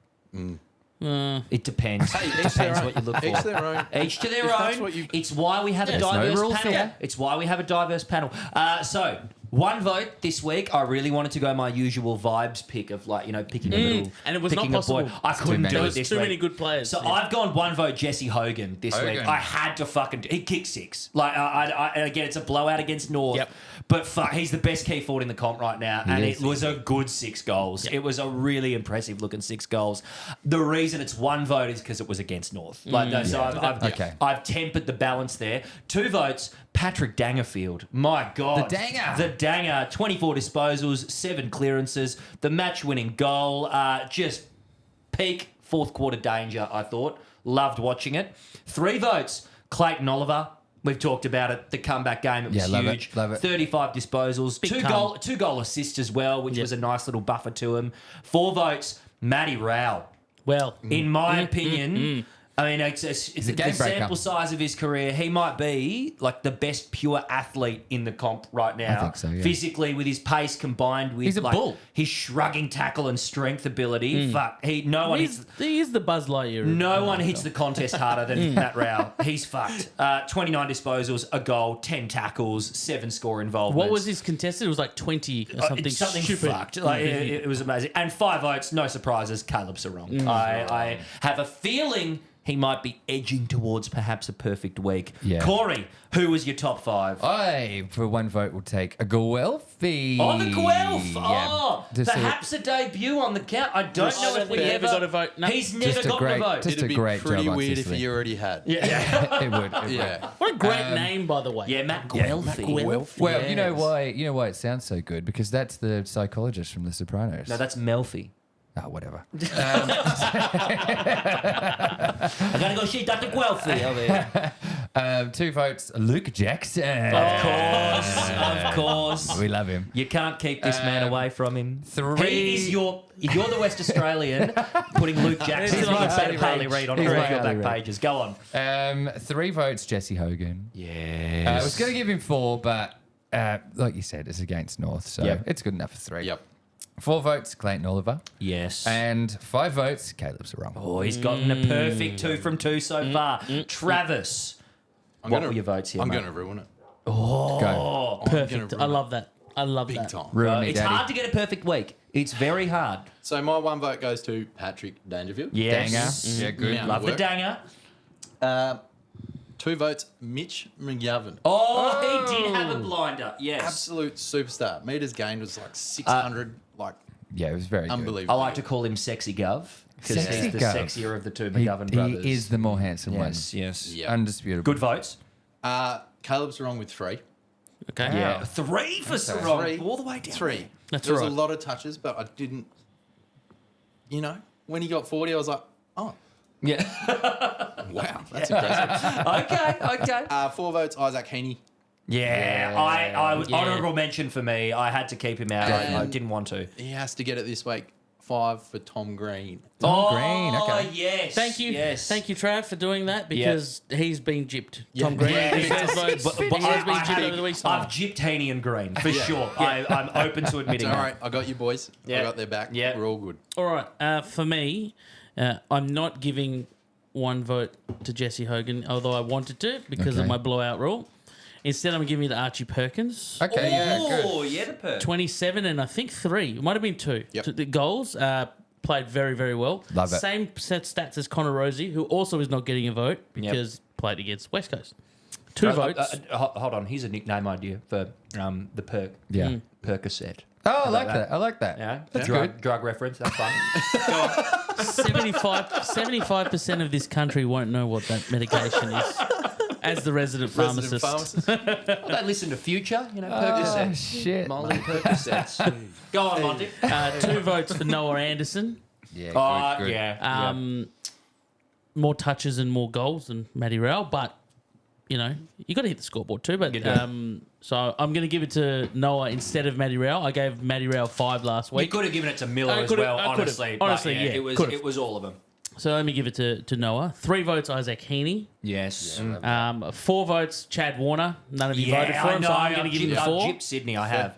It depends. It Each their depends own. what you look for. Each their own. Each to their If that's own. what you- It's why we have a There's no diverse rules panel. here. It's why we have a diverse panel. So, one vote this week. I really wanted to go my usual vibes pick of picking a little. And it was not picking a boy. possible. I couldn't many. do There it was this too week. many good players. So Yeah. I've gone one vote Jesse Hogan this week. Hogan. I had to fucking. He kicked 6. And again, it's a blowout against North. Yep. But fuck, he's the best key forward in the comp right now, and is. it was a good 6 goals. It was a really impressive looking 6 goals. The reason it's one vote is because it was against North. Okay. I've tempered the balance there. 2 votes. Patrick Dangerfield. My God. The Danger. The Danger. 24 disposals, 7 clearances, the match-winning goal. Just peak fourth quarter danger, I thought. Loved watching it. 3 votes. Clayton Oliver. We've talked about it. The comeback game, it was love it, huge. love it. 35 disposals, Big 2 goal assists as well, which was a nice little buffer to him. 4 votes. Matty Rowell. Well, In my opinion, I mean, it's a the game breaker. sample size of his career. He might be like the best pure athlete in the comp right now. I think so, yeah. Physically, with his pace combined with He's a bull. his shrugging tackle and strength ability. Fuck, no one hits. he is the Buzz Lightyear. No one hits the contest harder than Matt Rowell. He's fucked. 29 disposals, a goal, 10 tackles, 7 score involvements. What was his contested? It was like 20 or something, Something stupid. fucked. It was amazing. And 5 votes, no surprises, Caleb Sarong. I have a feeling he might be edging towards perhaps a perfect week. Yeah. Corey, who was your top 5? I, for one vote, will take a Guelphy. Oh, the Guelph! Yeah. Oh, Just a- perhaps a debut on the count. I don't know if we think he ever ever got a vote. No. He's never Just a gotten great- a vote. just It'd a be great pretty job on weird if Sicily. he already had. Yeah. It would. Yeah. What a great name, by the way. Yeah, Matt Guelphy. Well, you know Yes. why it sounds so good? Because that's the psychologist from The Sopranos. No, that's Melfi. Oh, whatever. I gotta go see Dr. Guelphy over here. 2 votes, Luke Jackson. Of course. We love him. You can't keep this man away from him. 3. He is you're the West Australian putting Luke Jackson He's on my the side of favourite. Harley Reid on He's all my of your back Harley Reid. pages. Go on. 3 votes, Jesse Hogan. Yes. I was going to give him 4, but like you said, it's against North, so Yep. it's good enough for 3. Yep. 4 votes, Clayton Oliver. Yes. And 5 votes, Caleb Sarong. Oh, he's gotten a perfect 2 from 2 so far. Travis. What were your votes here, I'm mate? going to ruin it. Go. Perfect. gonna I love that. I love Big that. time. Ruin me, It's Daddy. hard to get a perfect week. It's very hard. So my 1 vote goes to Patrick Dangerfield. Yes. Danger. Yeah, good. Yeah. Love the Work. danger. 2 votes, Mitch McGovern. Oh, he did have a blinder. Yes. Absolute superstar. Meters gained was like 600. Yeah, it was very good. I Unbelievable. like to call him Sexy Gov because Sexy he's the Gov. sexier of the 2 He, McGovern brothers. he is the more handsome Yes, one. yes. Yeah. Undisputable. Good votes. Caleb's wrong with 3. Okay. Yeah. Wow. 3 for Okay. Sarong. 3. All the way down. 3. That's there was right. a lot of touches, but I didn't. When he got 40, I was like, oh, Yeah. wow, that's impressive. okay. 4 votes, Isaac Heaney. Yeah. I would Yeah. honourable mention for me. I had to keep him out. I And- didn't want to. He has to get it this week. 5 for Tom Green. Tom Green, okay. Yes. Thank you. Yes. Thank you, Trav, for doing that because he's been gypped. Tom Green. Yeah, He because- has votes. but He has been I gypped had- over the week's I've time. gypped Haney and Green for sure. I'm open to admitting All that. right, I got you boys. Yeah. I got their back. Yeah. We're all good. All right. For me, I'm not giving 1 vote to Jesse Hogan, although I wanted to because of Okay. my blowout rule. Instead, I'm giving it to Archie Perkins. Okay, yeah, good. Oh, yeah, the perk. 27 and I think 3. It might have been 2. Yep. The goals played very, very well. Love it. Same set stats as Connor Rosie, who also is not getting a vote because played against West Coast. 2 votes. Hold on. Here's a nickname idea for the perk. Yeah. Percocet. Oh, I like that? that. I like that. Yeah, That's drug reference. That's fun. 75% of this country won't know what that medication is. As the resident Resident pharmacist. Well, they listen to Future, Oh, Percocet. shit. Molly Percocets. Go on, Monty. 2 votes for Noah Anderson. Yeah, Oh, good, good. yeah. More touches and more goals than Matty Rowell, but you got to hit the scoreboard too. But You do. so I'm going to give it to Noah instead of Matty Rowell. I gave Matty Rowell 5 last You week, could have given it to Miller I as could've- well, I could've. honestly. But Honestly, yeah, could've. it was all of them. so let me give it to Noah. 3 votes Isaac Heaney. Yes. 4 votes Chad Warner. None of you voted for I him, know. so I'm going to give him I've 4. gypped Sydney, I have.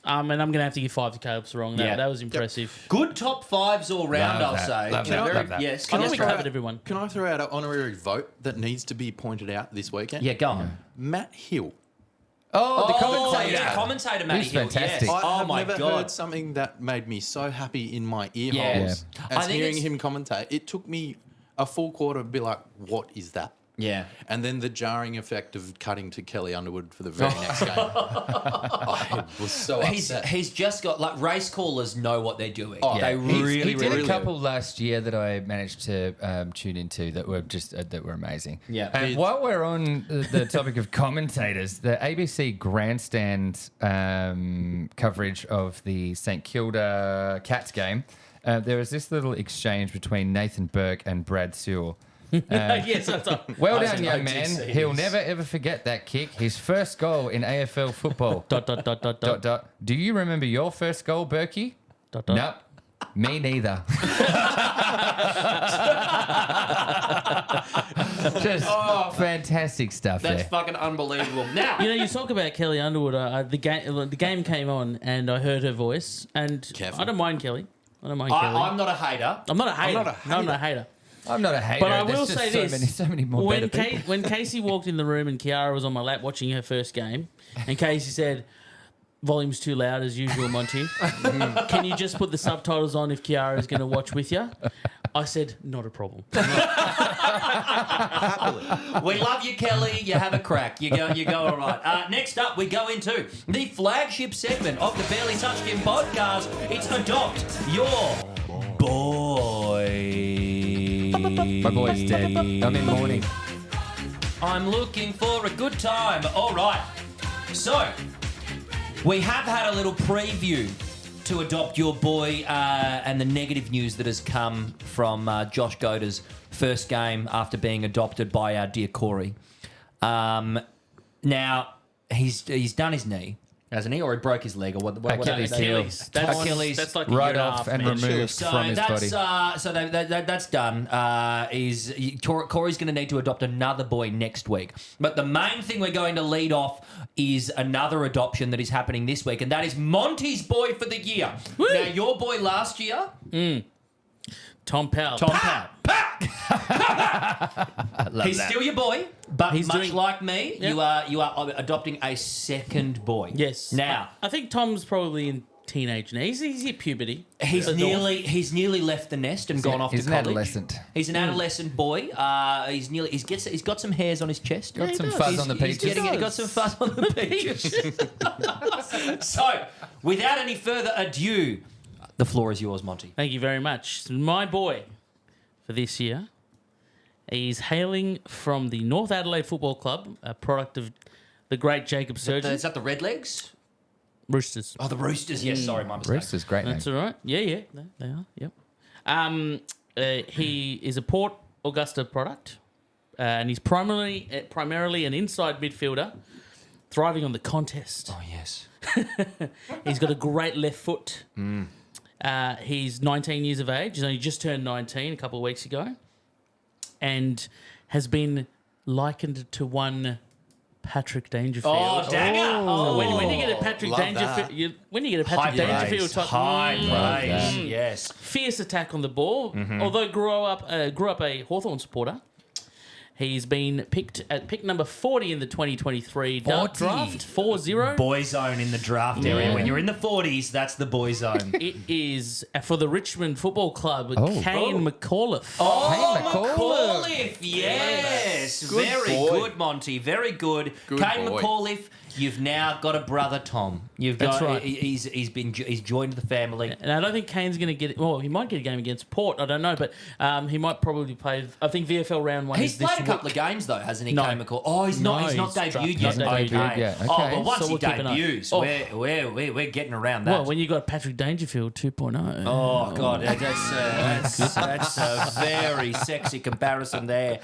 And I'm going to have to give 5 to Caleb Sarong. That was impressive. Good top 5s all round, Love I'll that. say. Love that. Very- Love that. Yes. I Can think I we throw covered out- everyone. Can I throw out an honorary vote that needs to be pointed out this weekend? Yeah, go on. Matt Hill. Oh, the Oh, commentator. yeah, commentator Matty He's Hill. fantastic. Yes. I Oh have my never god. heard something that made me so happy in my ear Yeah. holes I as think hearing it's- him commentate. It took me a full quarter to be like, what is that? Yeah. And then the jarring effect of cutting to Kelly Underwood for the very next game. I was so upset. He's just got like race callers know what they're doing. Oh, They he's- really, he did really a do. couple last year that I managed to tune into that were just that were amazing. Yeah. And while we're on the topic of commentators, the ABC grandstand coverage of the St Kilda Cats game, there was this little exchange between Nathan Burke and Brad Sewell. Yes, I thought. Well I done, did young man. see He'll this. never ever forget that kick. His first goal in AFL football. ... Do you remember your first goal, Berkey? Nope. Me neither. Just fantastic stuff That's there. fucking unbelievable. Now, You talk about Kelly Underwood. The game came on, and I heard her voice, and Careful. I don't mind Kelly. I don't mind Kelly. I'm not a hater. I'm not a hater. not a No, I'm not a hater. I'm not a hater. But I There's will just say so this: so many more when better people. when Casey walked in the room and Kiara was on my lap watching her first game, and Casey said, "Volume's too loud as usual, Monty. Can you just put the subtitles on if Kiara is going to watch with you?" I said, "Not a problem." We love you, Kelly. You have a crack. You go all right. Next up, we go into the flagship segment of the Barely Touched Him podcast. It's Adopt Your Boy. My boy's dead. I'm in mourning. I'm looking for a good time. All right. So, we have had a little preview to Adopt Your Boy and the negative news that has come from Josh Goder's first game after being adopted by our dear Corey. Now, he's done his knee, hasn't he? Or he broke his leg, or what? Achilles heel. That's like a Right year off and a half, and man. removed So from his that's body. that's done. Corey's going to need to adopt another boy next week. But the main thing we're going to lead off is another adoption that is happening this week, and that is Monty's boy for the year. Woo! Now, your boy last year, Tom Powell. Tom Powell. He's still your boy, but He's much doing- like me, Yep. you are adopting a second boy. Yes. Now, I think Tom's probably in teenage now. He's at puberty. he's Adult. nearly left the nest and gone off He's to an college. adolescent. He's an adolescent boy. He's got some hairs on his chest. Got some does. fuzz on the He's peaches. getting it. Got some fuzz on the peaches. So, without any further ado, the floor is yours, Monty. Thank you very much. My boy for this year, he's hailing from the North Adelaide Football Club, a product of the great Jacob Surgeon. Is that the Redlegs? Roosters. Oh, the Roosters. Yes, sorry, my mistake. Roosters, great name. That's all right. Yeah, they are. Yep. He is a Port Augusta product, and he's primarily an inside midfielder, thriving on the contest. Oh, yes. He's got a great left foot. He's 19 years of age. He's only just turned 19 a couple of weeks ago, and has been likened to one Patrick Dangerfield. Oh, Danger! So when you get a Patrick love Dangerfield, when you get a High Patrick Dangerfield praise. type, High praise. that. Yes. fierce attack on the ball. Although grew up a Hawthorn supporter, he's been picked at pick number 40 in the 2023 draft. 4-0. Boy zone in the draft area. When you're in the 40s, that's the boy zone. It is for the Richmond Football Club with Oh. Kane McAuliffe. Oh, Kane McAuliffe. McAuliffe, yes. Good Very boy. good, Monty. Very good. Good Kane boy. McAuliffe, you've now got a brother, Tom. You've got. That's right. He's joined the family. And I don't think Kane's going to get it. Well, he might get a game against Port. I don't know, but he might probably play. I think VFL round 1 He's is this played a couple week. of games though, hasn't he? No. Kane McAuliffe. Oh, he's not. No, He's not he's debuted not yet. debuted Okay. yet. Oh, Okay. but once So he we'll keep an eye. debuts, Oh. we're getting around that. Well, when you got Patrick Dangerfield 2.0. Oh God, that's a very sexy comparison there.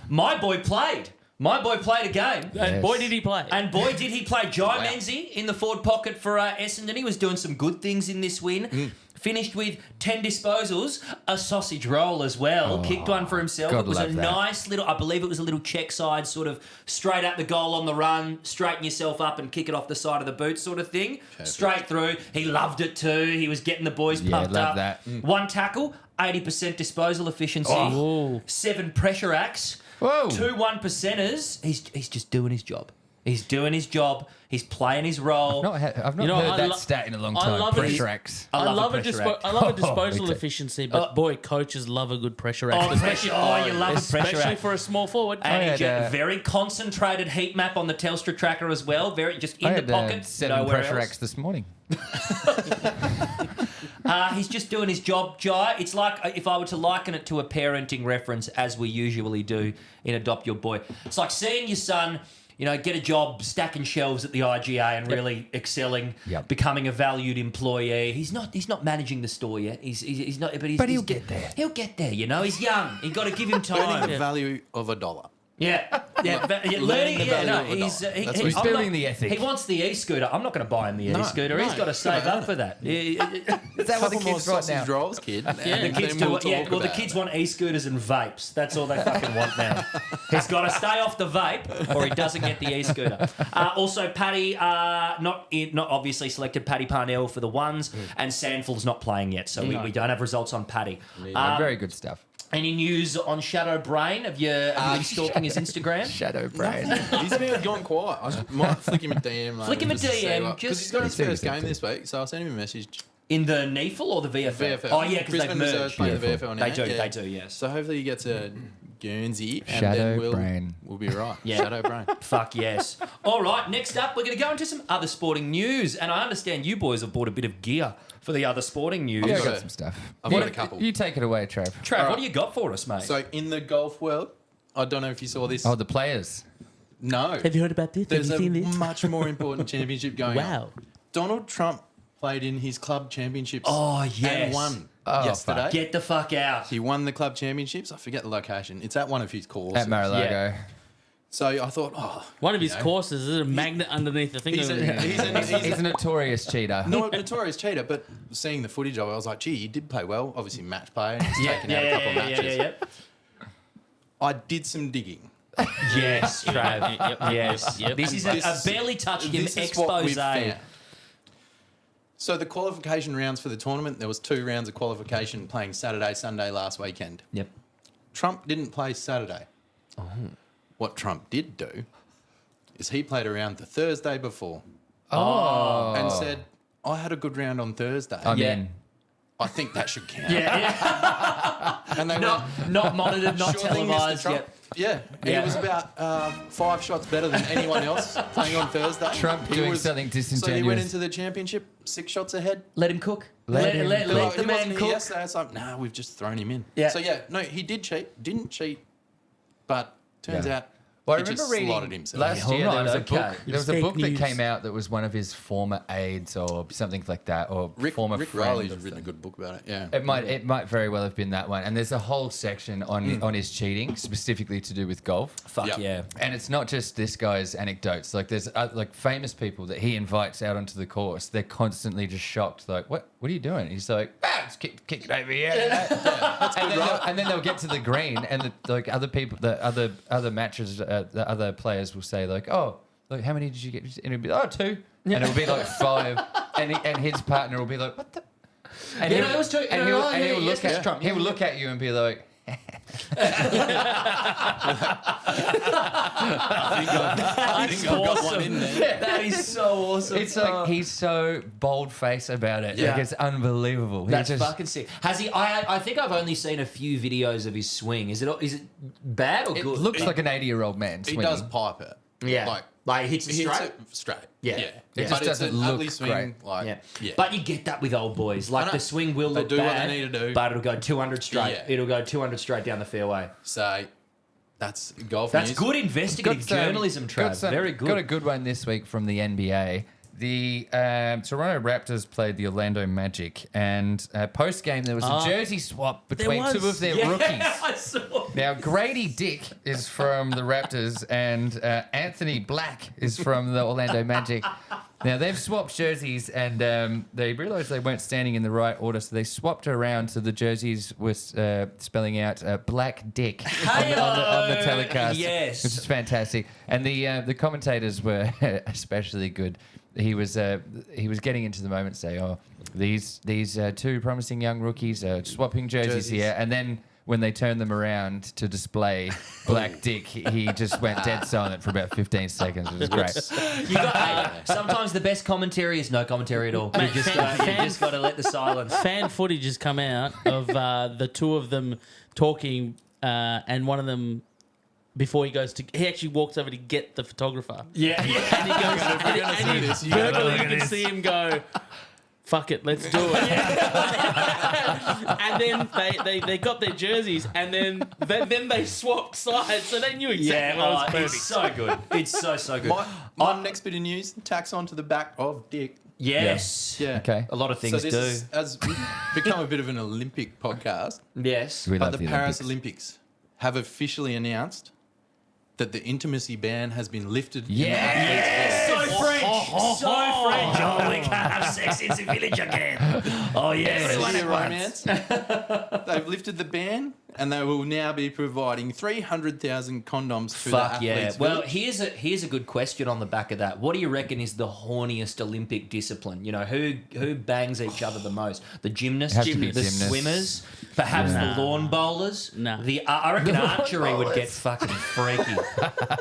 My boy played. My boy played a game. And boy, did he play. And boy, did he play. Jai Menzies in the forward pocket for Essendon. He was doing some good things in this win. Finished with 10 disposals, a sausage roll as well. Kicked one for himself. God It was a love that. nice little, I believe it was a little check side, sort of straight at the goal on the run, straighten yourself up and kick it off the side of the boot sort of thing. Straight through. He loved it too. He was getting the boys pumped love up. that. One tackle, 80% disposal efficiency, Oh. 7 pressure acts. Whoa. 2 1%ers. He's just doing his job. He's doing his job. He's playing his role. I've not You know, heard I that lo- stat in a long I time. love it. Pressure acts. I love a a pressure act. I love a disposal me too. efficiency, but boy, coaches love a good pressure act. Oh, pressure. Oh, you love a pressure Especially act. for a small forward. And he had, just very concentrated heat map on the Telstra tracker as well. Very just in I the had pocket. 7 nowhere pressure else. acts this morning. He's just doing his job, Jai. It's like if I were to liken it to a parenting reference, as we usually do in Adopt Your Boy. It's like seeing your son, get a job stacking shelves at the IGA and really excelling, Yep. becoming a valued employee. He's not managing the store yet. He's not, but But he'll get there. He'll get there. He's young. You got to give him Earning time. the value of $1. Yeah, learning. Learning the Yeah, value no, of a he's dollar. That's what he's I'm building the ethic. He wants the e-scooter. I'm not going to buy him the e-scooter. He's no. got to save up for that. Is that what the Couple more kids want sausage now? rolls, kid. The kids do it. Yeah, well, the kids want e-scooters and vapes. That's all they fucking want now. He's got to stay off the vape, or he doesn't get the e-scooter. Also, Paddy, not obviously selected Paddy Parnell for the ones, and Sandfield's not playing yet, so we don't have results on Paddy. Very good stuff. Any news on Shadow Brain? Have you been stalking his Instagram? Shadow brain. He's been gone quiet. Might flick him a DM. Later Flick him a just to see DM, what- 'cause just- he's got his see first what game he this week, so I'll send him a message. In the NEAFL or the VFL? VFL. Oh, yeah, because they've Brisbane Reserve merged. playing the Beautiful. VFL now. They do, yes. So hopefully he gets a Guernsey and Shadow then brain. we'll be right. Yeah. Shadow brain. Fuck yes. All right, next up, we're going to go into some other sporting news. And I understand you boys have bought a bit of gear for the other sporting news. Yeah, I got got it. some stuff. I've got a couple. You take it away, Trav. Trav, All what right. do you got for us, mate? So in the golf world, I don't know if you saw this. Oh, the players. No. Have you heard about this? There's Have a you seen this? much more important championship going on. Wow. Donald Trump played in his club championships. Oh, yes. And won Oh, yesterday. fuck. Get the fuck out. He won the club championships. I forget the location. It's at one of his courses. At Mar-a-Lago. So I thought, One of his courses is a magnet underneath the thing. he's He's a notorious cheater. not a notorious cheater, but seeing the footage of it, I was like, gee, he did play well. Obviously, match play. And he's taken out a couple of matches. I did some digging. Yes, Trav. Yes. Yep. This is a barely touched him This is what we've expose. found. So the qualification rounds for the tournament, there was 2 rounds of qualification playing Saturday, Sunday last weekend. Yep. Trump didn't play Saturday. What Trump did do is he played a round the Thursday before and said, I had a good round on Thursday. I Yeah. mean, I think that should count. Yeah. And they not monitored, not Sure thing, Mr. televised. Trump. Yep. Yeah, and Yeah. he was about 5 shots better than anyone else playing on Thursday. Trump He doing was- something So he went disingenuous. into the championship 6 shots ahead. Let him cook. Let him let cook. the Like, he man wasn't here cook. yesterday. It's like, nah, we've just thrown him in. Yeah. So yeah, no, he did cheat. Didn't cheat, but turns Yeah. out Well, I he just remember reading slotted himself. last Yeah, year all there was a right, book. okay. There was a Fake book that news. came out that was one of his former aides or something like that, or Rick former Riley's friend. written a good book about it. Yeah. It might very well have been that one. And there's a whole section on his cheating, specifically to do with golf. Fuck Yep. yeah. And it's not just this guy's anecdotes. Like there's like famous people that he invites out onto the course. They're constantly just shocked. Like, what are you doing? He's like, it's kick it over here. And then they'll get to the green, and like other people, the other matches, the other players will say like, oh, like how many did you get? And it'll be 2, and it'll be like 5, and his partner will be like, what the? And Yeah, no, it was 2. And No, he'll, no, and he'll yeah, look yes, at Trump. he'll look at you and be like. I think I've got one in there. That is so awesome. It's like he's so bold faced about it. Yeah. Like it's unbelievable. He That's just- fucking sick. Has he? I think I've only seen a few videos of his swing. Is it bad or It good? looks like an 80-year-old man He swinging. does pipe it. yeah, like he hits it He hits straight. it straight. Yeah. Yeah. It But just it's doesn't an look ugly swing. great. Like, Yeah. yeah. But you get that with old boys. Like I know. the swing will They look do what bad, they need to do. but it'll go 200 straight. Yeah. It'll go 200 straight down the fairway. So that's golf That's news. good investigative journalism, Trav. Very good. Got a good one this week from the NBA. The Toronto Raptors played the Orlando Magic, and post game there was a jersey swap between was. two of their Yeah, rookies. I saw. Now, Grady Dick is from the Raptors and Anthony Black is from the Orlando Magic. Now, they've swapped jerseys and they realised they weren't standing in the right order, so they swapped around so the jerseys were spelling out Black Dick on the telecast, Yes. which is fantastic. And the commentators were especially good. He was getting into the moment, saying, "Oh, these 2 promising young rookies are swapping jerseys here," and then when they turned them around to display Black Dick, he just went dead silent for about 15 seconds. It was great. You got, sometimes the best commentary is no commentary at all. You just got to let the silence. Fan footage has come out of the 2 of them talking, and one of them, before he goes to, he actually walks over to get the photographer. Yeah, yeah. And he goes, and he verbally, you can see him go, fuck it, let's do it. And then they got their jerseys, and then they swapped sides, so they knew exactly what was perfect. It's so good. It's so good. My next bit of news tacks on to the back of Dick. Yes. Yeah. Okay. A lot of things so this has become a bit of an Olympic podcast, Yes. We but love the Paris Olympics. Olympics have officially announced that the intimacy ban has been lifted. in the Yeah. athletes' So sport. French. So French. Oh, we can have sex in the village again. Oh, yes. Everyone at romance. They've lifted the ban, and they will now be providing 300,000 condoms to the Fuck yeah. athletes. Well, village. here's a good question on the back of that. What do you reckon is the horniest Olympic discipline? You know, who bangs each other the most? The gymnasts, Has to be the gymnasts. swimmers, perhaps the lawn bowlers. Nah. I reckon archery would get fucking freaky.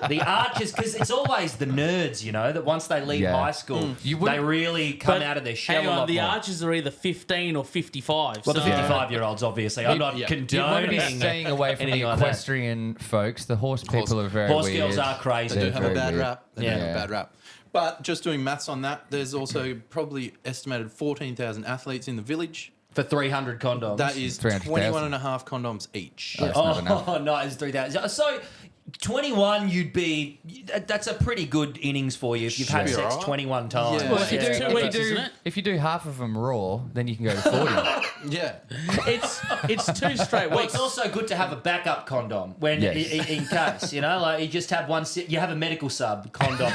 The archers, because it's always the nerds, you know, that once they leave Yeah. high school, You they wouldn't- really come out of their shell hang a on, lot the more. archers are either 15 or 55. Well, the so- 55-year-olds, obviously. I'm not Yeah. You want to be condoning staying away from the anything like that. equestrian folks. The horse people are very Horse weird. girls are crazy. They do They're have a very bad weird. rap. They Yeah. do have a bad rap. But just doing maths on that, there's also probably estimated 14,000 athletes in the village. For 300 condoms. That is 300,000. 21 and a half condoms each. That's not enough. Oh, no, it's 3,000. So, 21, that's a pretty good innings for you if you've had Should be sex alright. 21 times. Yeah. Well, If you, It's do, 2 if, you weeks, do, isn't it? if you do half of them raw, then you can go to 40. Yeah. It's 2 straight Well, weeks. it's also good to have a backup condom when in case, you know, like you just have one. You have a medical sub condom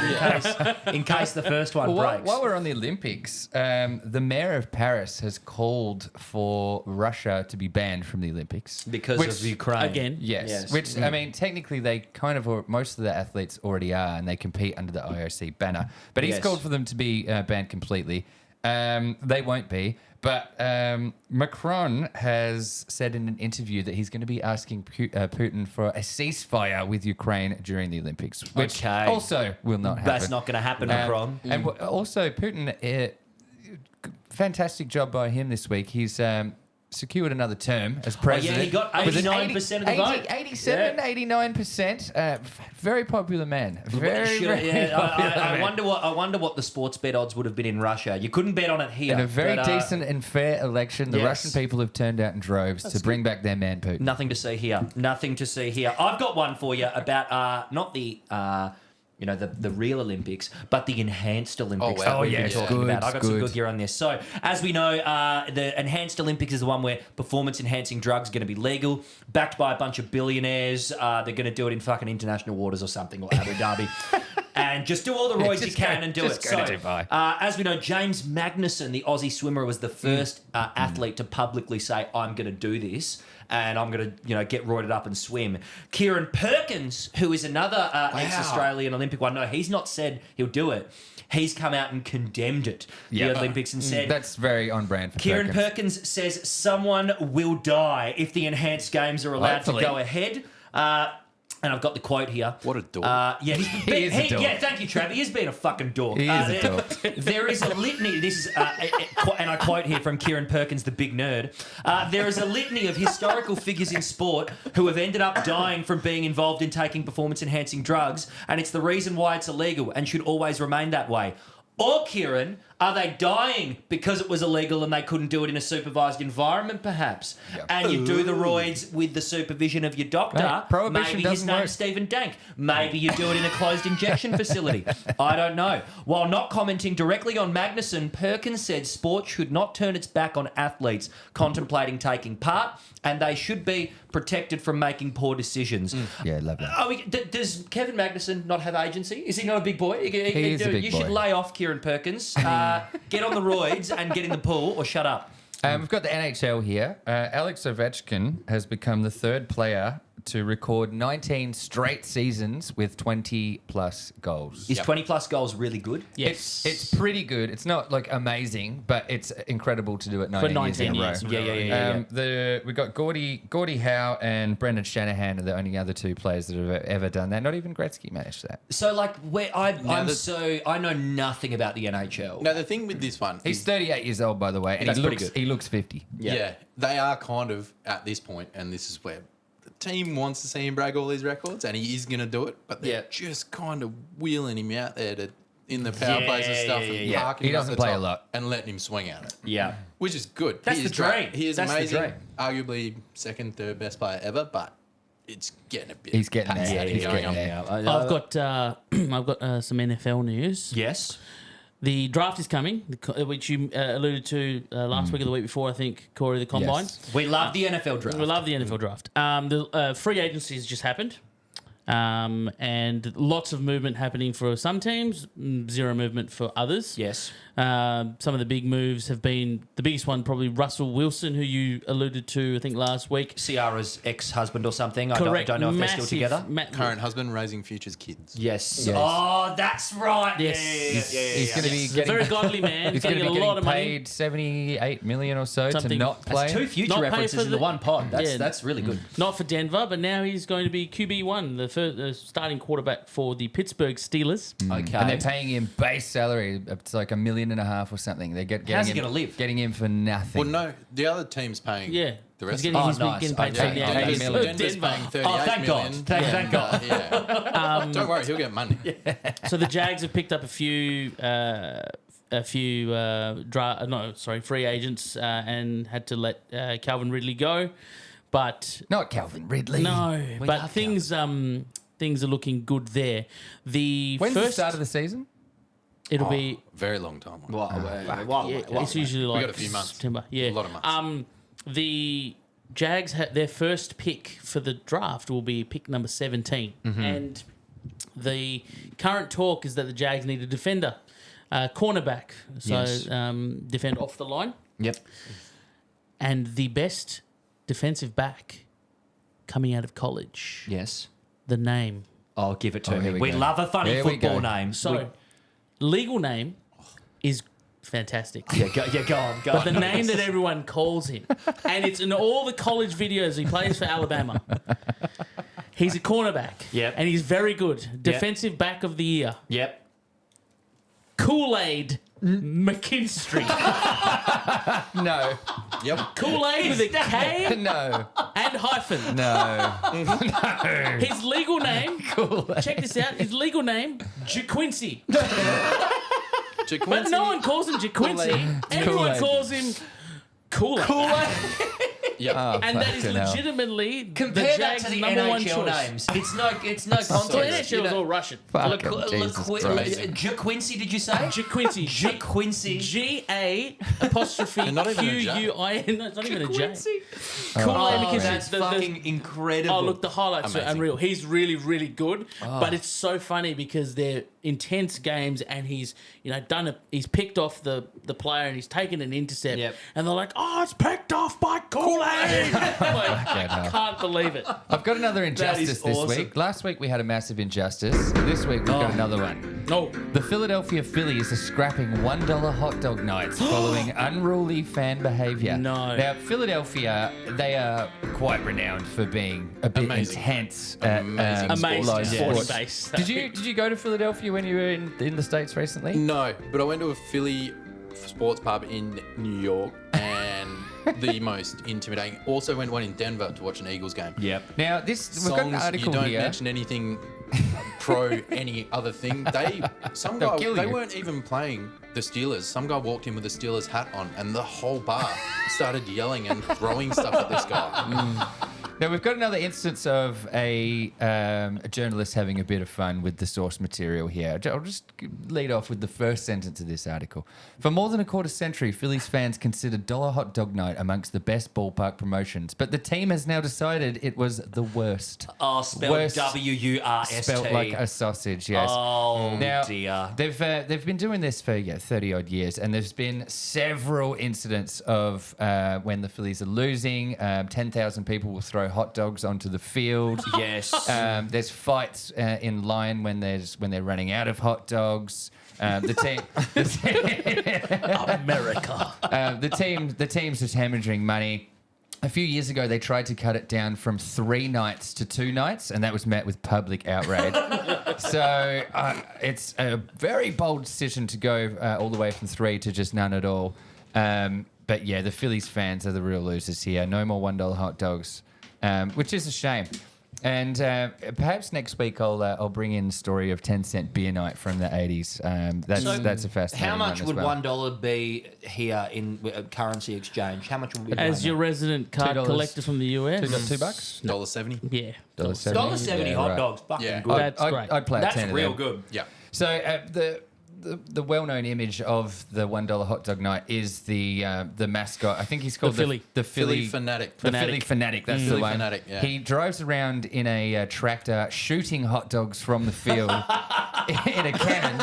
in case the first one Well, breaks. while we're on the Olympics, the mayor of Paris has called for Russia to be banned from the Olympics. because of Ukraine. Again. Yes. Which, I mean, technically they kind of, most of the athletes already are, and they compete under the IOC banner. But he's Yes. called for them to be banned completely. They won't be. But Macron has said in an interview that he's going to be asking Putin for a ceasefire with Ukraine during the Olympics, which Okay. also will not happen. That's not going to happen, Macron. And also, Putin, fantastic job by him this week. He's secured another term as president. he got with an 89% of the vote. 87, 89%. Very popular man. Very popular I man. wonder what the sports bet odds would have been in Russia. You couldn't bet on it here. In a very but, decent and fair election, the yes. Russian people have turned out in droves to bring back their man Putin. Nothing to see here. Nothing to see here. I've got one for you about not the the real Olympics, but the enhanced Olympics. wow. that we've been yes, talking good, about. I got some good. good gear on this. So, as we know, the enhanced Olympics is the one where performance-enhancing drugs are going to be legal, backed by a bunch of billionaires. They're going to do it in fucking international waters or something, or Abu Dhabi. And just do all the roids you can and do it. just go to Dubai. As we know, James Magnussen, the Aussie swimmer, was the first athlete to publicly say, "I'm going to do this, and I'm going to, get roided up and swim." Kieran Perkins, who is another ex-Australian Olympic one, no, he's not said he'll do it. He's come out and condemned it, the Olympics, and said, That's very on brand for Kieran Perkins. Perkins says someone will die if the enhanced games are allowed Hopefully. to go ahead. And I've got the quote here. What a dork. Yeah, He is a dork. Yeah, thank you, Trav. He has been a fucking dork. He is a dork. There is a litany. This is, and I quote here from Kieran Perkins, the big nerd. There is a litany of historical figures in sport who have ended up dying from being involved in taking performance-enhancing drugs, and it's the reason why it's illegal and should always remain that way. Or, Kieran, are they dying because it was illegal and they couldn't do it in a supervised environment, perhaps? Yep. And you do the roids with the supervision of your doctor. Hey, prohibition Maybe his doesn't name's work. Stephen Dank. Maybe you do it in a closed injection facility. I don't know. While not commenting directly on Magnussen, Perkins said sport should not turn its back on athletes contemplating taking part, and they should be protected from making poor decisions. Yeah, love that. Does Kevin Magnussen not have agency? Is he not a big boy? He is a big you boy. should lay off Kieran Perkins, get on the roids and get in the pool, or shut up. We've got the NHL here. Alex Ovechkin has become the third player to record 19 straight seasons with 20-plus goals. Is 20-plus goals really good? Yes. It's pretty good. It's not like amazing, but it's incredible to do it 19, 19 years in a row. years. Yeah. We've got Gordie Howe and Brendan Shanahan are the only other two players that have ever done that. Not even Gretzky managed that. So, like, I know nothing about the NHL. Now, the thing with this one He's is, 38 years old, by the way, and That's pretty good. he looks 50. yeah, they are kind of at this point, and this is where the team wants to see him break all these records, and he is going to do it, but they're just kind of wheeling him out there in the power plays and stuff, and parking He him up doesn't the play top a lot. and letting him swing at it. Yeah. Which is good. That's He the is great. dream. He is That's the amazing. dream. Arguably second, third best player ever, but it's getting a bit. He's getting there. pathetic He's going getting on. there. I've got some NFL news. Yes. The draft is coming, which you alluded to last week or the week before, I think, Corey, the Combine. Yes. We love the NFL draft. We love the NFL draft. The free agency has just happened. And lots of movement happening for some teams, zero movement for others. Yes. Some of the big moves have been, the biggest one probably Russell Wilson, who you alluded to, I think, last week. Ciara's ex-husband or something. Correct. I don't know if they're still together. Current husband raising futures kids. Yes. Yes. Oh, that's right. Yes. He's going to be He's a very godly man. He's He's going to getting be a lot getting of money. paid 78 million or so to Something. not play. That's two future Not pay references for in the the- one pod. Yeah. That's really good. Not for Denver, but now he's going to be QB1, the starting quarterback for the Pittsburgh Steelers. Okay. And they're paying him base salary. It's like $1.5 million or something. They're getting How's he him, gonna live? Getting him for nothing. Well, no, the other team's paying Yeah. the rest He's of getting, it. Oh, he's nice. getting paid Okay. 78 Denver's- million. Denver's Denver. paying 38 Oh, thank God. million. Thank God. Yeah. Don't worry, he'll get money. So the Jags have picked up a few free agents and had to let Calvin Ridley go. But Not Calvin Ridley. no, We but love things are looking good there. The When's the first start of the season? It'll be very long time. it's usually like got a few months. September. Yeah, A lot of months. The Jags their first pick for the draft will be pick number 17, and the current talk is that the Jags need a defender, cornerback, so Yes. defend off the line, Yep. and the best defensive back coming out of college. Yes. The name. Oh, give it to Oh, me. here we We go. love a funny Here we football go. name. So, legal name is fantastic. Go on. But the name that everyone calls him, and it's in all the college videos, he plays for Alabama. He's a cornerback. Yep. And he's very good. Defensive back of the year. Yep. Kool-Aid McKinstry. No. Yep. Kool-Aid with a K No. and hyphen. No. His legal name, check this out, his legal name, JaQuincy. But no one calls him JaQuincy. Everyone Kool-Aid. calls him Kool-Aid. Yep. Oh, And that is fucking hell. legitimately Compare the that Jags' to the number one NHL choice. names. It's no So context. NHL is all Russian. Fucking Jesus Christ. JaQuincy, did you say? JaQuincy. JaQuincy. G-A apostrophe not even a J. Q-U-I-N. No, it's not even a J. JaQuincy. Kool-Aid Oh, McKinstry. that's fucking incredible. Oh, look, the highlights are Amazing. unreal. He's really, really good. But it's so funny because they're intense games, and he's he's picked off the player and he's taken an intercept. Yep. And they're like, oh, it's picked off by Kool-Aid. Like, I can't believe it. I've got another injustice is this awesome. week. Last week we had a massive injustice. This week we've got another one. No. The Philadelphia Phillies are scrapping $1 hot dog nights following unruly fan behaviour. No. Now, Philadelphia, they are quite renowned for being a bit Amazing. intense. Amazing Amazing sports. sporting sports. base. Did you go to Philadelphia when you were in the States recently? No, but I went to a Philly sports pub in New York and the most intimidating. Also went one in Denver to watch an Eagles game. Yep. Now, we've got an Songs, article you don't here. mention anything pro any other thing. Some They'll guy, kill they you. weren't even playing the Steelers. Some guy walked in with a Steelers hat on, and the whole bar started yelling and throwing stuff at this guy. Now, we've got another instance of a journalist having a bit of fun with the source material here. I'll just lead off with the first sentence of this article. For more than a quarter century, Phillies fans considered Dollar Hot Dog Night amongst the best ballpark promotions, but the team has now decided it was the worst. Oh, spelled Worst W-U-R-S-T. Spelt like a sausage, yes. Oh, Now, dear. they've been doing this for 30 odd years, and there's been several incidents of when the Phillies are losing. 10,000 people will throw hot dogs onto the field. Yes. There's fights in line when they're running out of hot dogs. The team's just hemorrhaging money. A few years ago, they tried to cut it down from 3 nights to 2 nights, and that was met with public outrage. So it's a very bold decision to go all the way from 3 to just none at all. But yeah, the Phillies fans are the real losers here. No more $1 hot dogs, which is a shame. And perhaps next week I'll bring in the story of 10-cent beer night from the 80s. That's a fascinating How much would one as well. $1 be here in currency exchange? How much would we be As paying your resident card $2. collector from the US. $2? $1.70. Yeah. $1.70 Yeah, hot right. dogs? Fucking Yeah. good. That's great. I'd play a That's 10 of real them. good. Yeah. So the well-known image of the $1 hot dog night is the mascot. I think he's called Philly. the Philly Fanatic. The Philly Fanatic. That's the Philly one. Fanatic, yeah. He drives around in a tractor shooting hot dogs from the field in a cannon.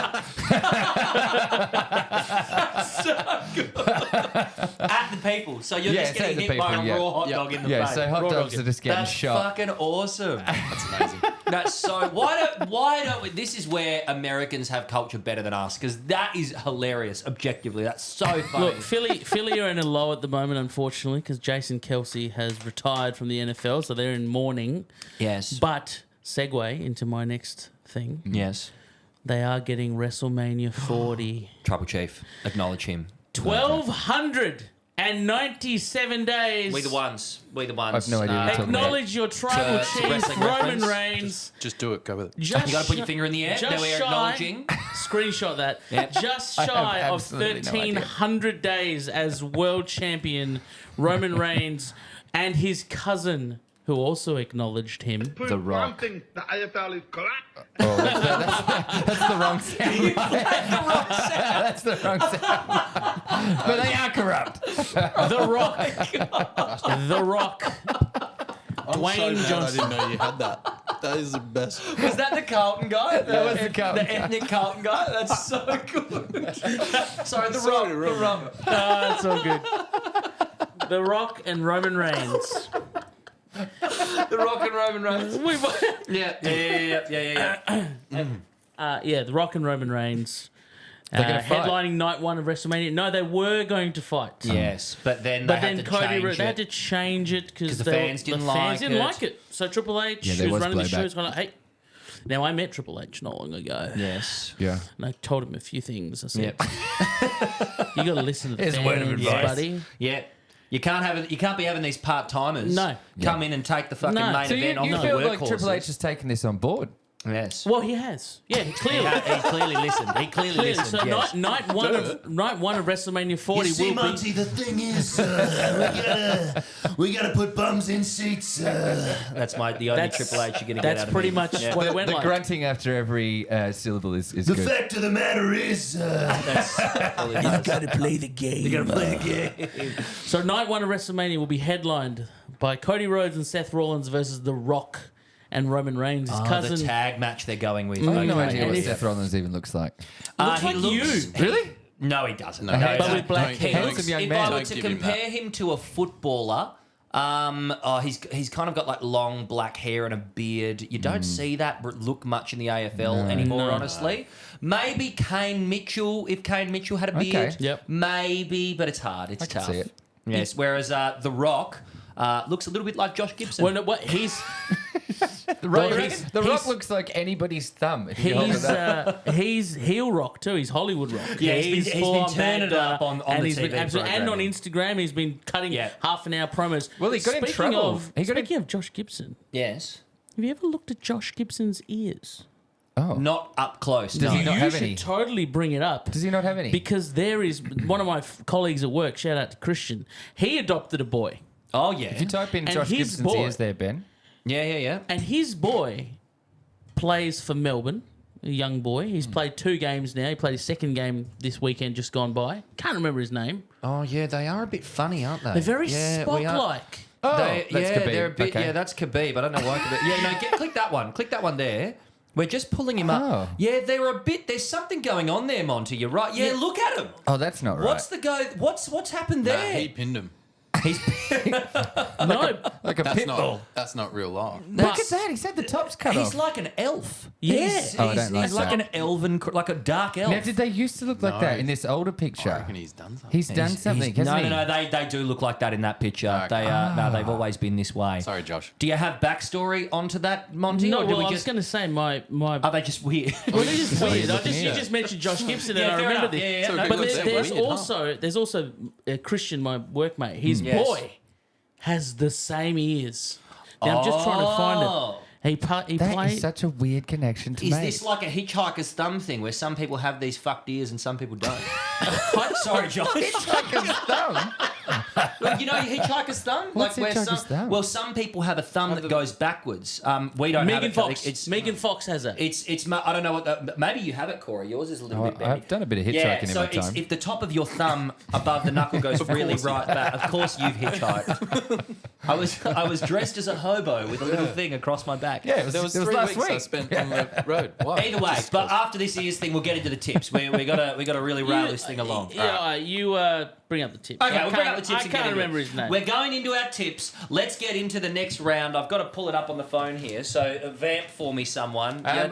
At the people. So you're Yeah, just it's at getting the hit by people, a yeah. raw hot Yeah. dog in the Yeah, face. so hot Raw dogs dog. are just getting That's shot. fucking awesome. That's amazing. That's so. Why don't we? This is where Americans have culture better than us, because that is hilarious. Objectively, that's so funny. Look, Philly are in a low at the moment, unfortunately, because Jason Kelsey has retired from the NFL, so they're in mourning. yes, But segue into my next thing. yes. They are getting WrestleMania 40. Trouble Chief, acknowledge him. 1,297 days. We the ones. We the ones. I've no idea what you're talking about. Acknowledge your tribal It's a chief, wrestling Roman reference. Reigns. Just do it. Go with it. Just You got to put your finger in the air. just Now we're shy- acknowledging. Screenshot that. Just I have shy of absolutely no idea. 1,300 days as world champion Roman Reigns and his cousin, who also acknowledged him. The Rock. The AFL is corrupt. Oh, that's the wrong sound. That's the wrong sound. But they are corrupt. The Rock. The Rock. Dwayne I Johnson. didn't know you had that. That is the best. Was that the Carlton guy? That was the Carlton guy. ethnic Carlton guy? That's so good. Sorry, the Rock. The Rock. That's all good. The Rock and Roman Reigns. The Rock and Roman Reigns. Yeah. The Rock and Roman Reigns. They're gonna fight. Headlining night 1 of WrestleMania. No, they were going to fight. Yes, but then they had to change they had it. to change it because the fans didn't like it. So Triple H, Yeah, who there was was running the show, blowback. was going, hey. Now, I met Triple H not long ago. Yes. Yeah. And I told him a few things. I said, Yep. you got to listen to the Here's a word of fans, advice. buddy. Yeah. You can't be having these part timers come in and take the fucking No. main So event you off the feel like workhorses. Triple H has taken this on board? Yes. Well, he has. Yeah, clearly. He clearly listened. He clearly listened. So yes. night one of WrestleMania 40 You see, will Monty, the thing is, we gotta put bums in seats. That's the only That's- Triple H you're going to get That's out of pretty me. much Yeah. what it went The like. grunting after every syllable is The good. fact of the matter is, That's all it is. gotta play the game. You gotta play the game. So night 1 of WrestleMania will be headlined by Cody Rhodes and Seth Rollins versus The Rock and Roman Reigns, his cousin. The tag match they're going with. I have no Okay. idea And what if- Seth Rollins even looks like. Looks He like looks- you. Really? No, he doesn't. No, No, but with black he hair. looks- Handsome young if man. I were Don't to give him compare him to a footballer, he's kind of got like long black hair and a beard. You don't see that look much in the AFL anymore, No. honestly. Maybe Kane Mitchell, if Kane Mitchell had a beard. Okay. Yep. Maybe, but it's hard. It's I can tough. see it. Yes. Whereas The Rock looks a little bit like Josh Gibson. Well, no, what he's The Rock, he's- the Rock he's- looks like anybody's thumb. If you hold it up. he's heel rock too. He's Hollywood rock. Yeah, he's been full on turning it bad, up on and the he's been TV absolutely, and on programming. Instagram he's been cutting half an hour promos. Well, he got in Speaking trouble. Of, He got in- speaking of Josh Gibson, yes. have you ever looked at Josh Gibson's ears? Oh. Not up close. Does no. he not You have should any? totally bring it up. Does he not have any? Because there is one of my colleagues at work. Shout out to Christian. He adopted a boy, Oh, yeah. If you type in And Josh his Gibson's boy- ears there, Ben. Yeah. and his boy plays for Melbourne. A young boy. He's played 2 games now. He played his second game this weekend, just gone by. Can't remember his name. Oh, yeah, they are a bit funny, aren't they? They're very yeah, we are- Spock-like. Oh, They, that's yeah, Khabib. they're a bit. Okay. Yeah, that's Khabib. I don't know why Khabib. Yeah, no, click that one. Click that one there. We're just pulling him Oh. up. Yeah, they're a bit. There's something going on there, Monty. You're right. Yeah, look at him. Oh, that's not right. What's the go? What's happened Nah, there? he pinned him. He's No, like a That's pit bull? that's not real life. Look at that. He's had the tops cut he's off. like an elf. Yeah. He's, Oh, I don't like he's like that. an elven, like a dark elf. Now, did they used to look like No. that in this older I picture? reckon he's done something. He's done something, no, hasn't he? no, they do look like that in that picture. Okay. They've always been this way. Sorry, Josh. Do you have backstory onto that, Monty? no. or do Well, we I was just? going to say my. Are they just weird? Well, they're just weird. looking You here. just mentioned Josh Gibson, Yeah, and I fair remember enough. this. Yeah, yeah, So no, good But with them, there's weird, also Christian, my workmate. His Yes. boy has the same ears. Now I'm just trying to find Oh. it. He That played. is such a weird connection to Is make. this like a hitchhiker's thumb thing where some people have these fucked ears and some people don't? Sorry, Josh. Hitchhiker's thumb? Like, you know your hitchhiker's thumb? What's like where hitchhiker's thumb? Well, some people have a thumb that goes backwards. We don't have Megan it. Fox. It's Megan Fox has it. I don't know what. Maybe you have it, Corey. Yours is a little Oh, bit bendy. I've done a bit of hitchhiking Yeah, in so my it's, time. if the top of your thumb above the knuckle goes really right back, of course you've hitchhiked. I was dressed as a hobo with a little thing across my back. Yeah, There was 3 last weeks I week. spent on the road. Why? Either way, but after this ears thing, we'll get into the tips. We gotta really rail this thing along. Yeah, you bring up the tips. Okay, I we'll bring can't- up the tips I and get can't into remember it. his name. We're going into our tips. Let's get into the next round. I've got to pull it up on the phone here. So vamp for me, someone. I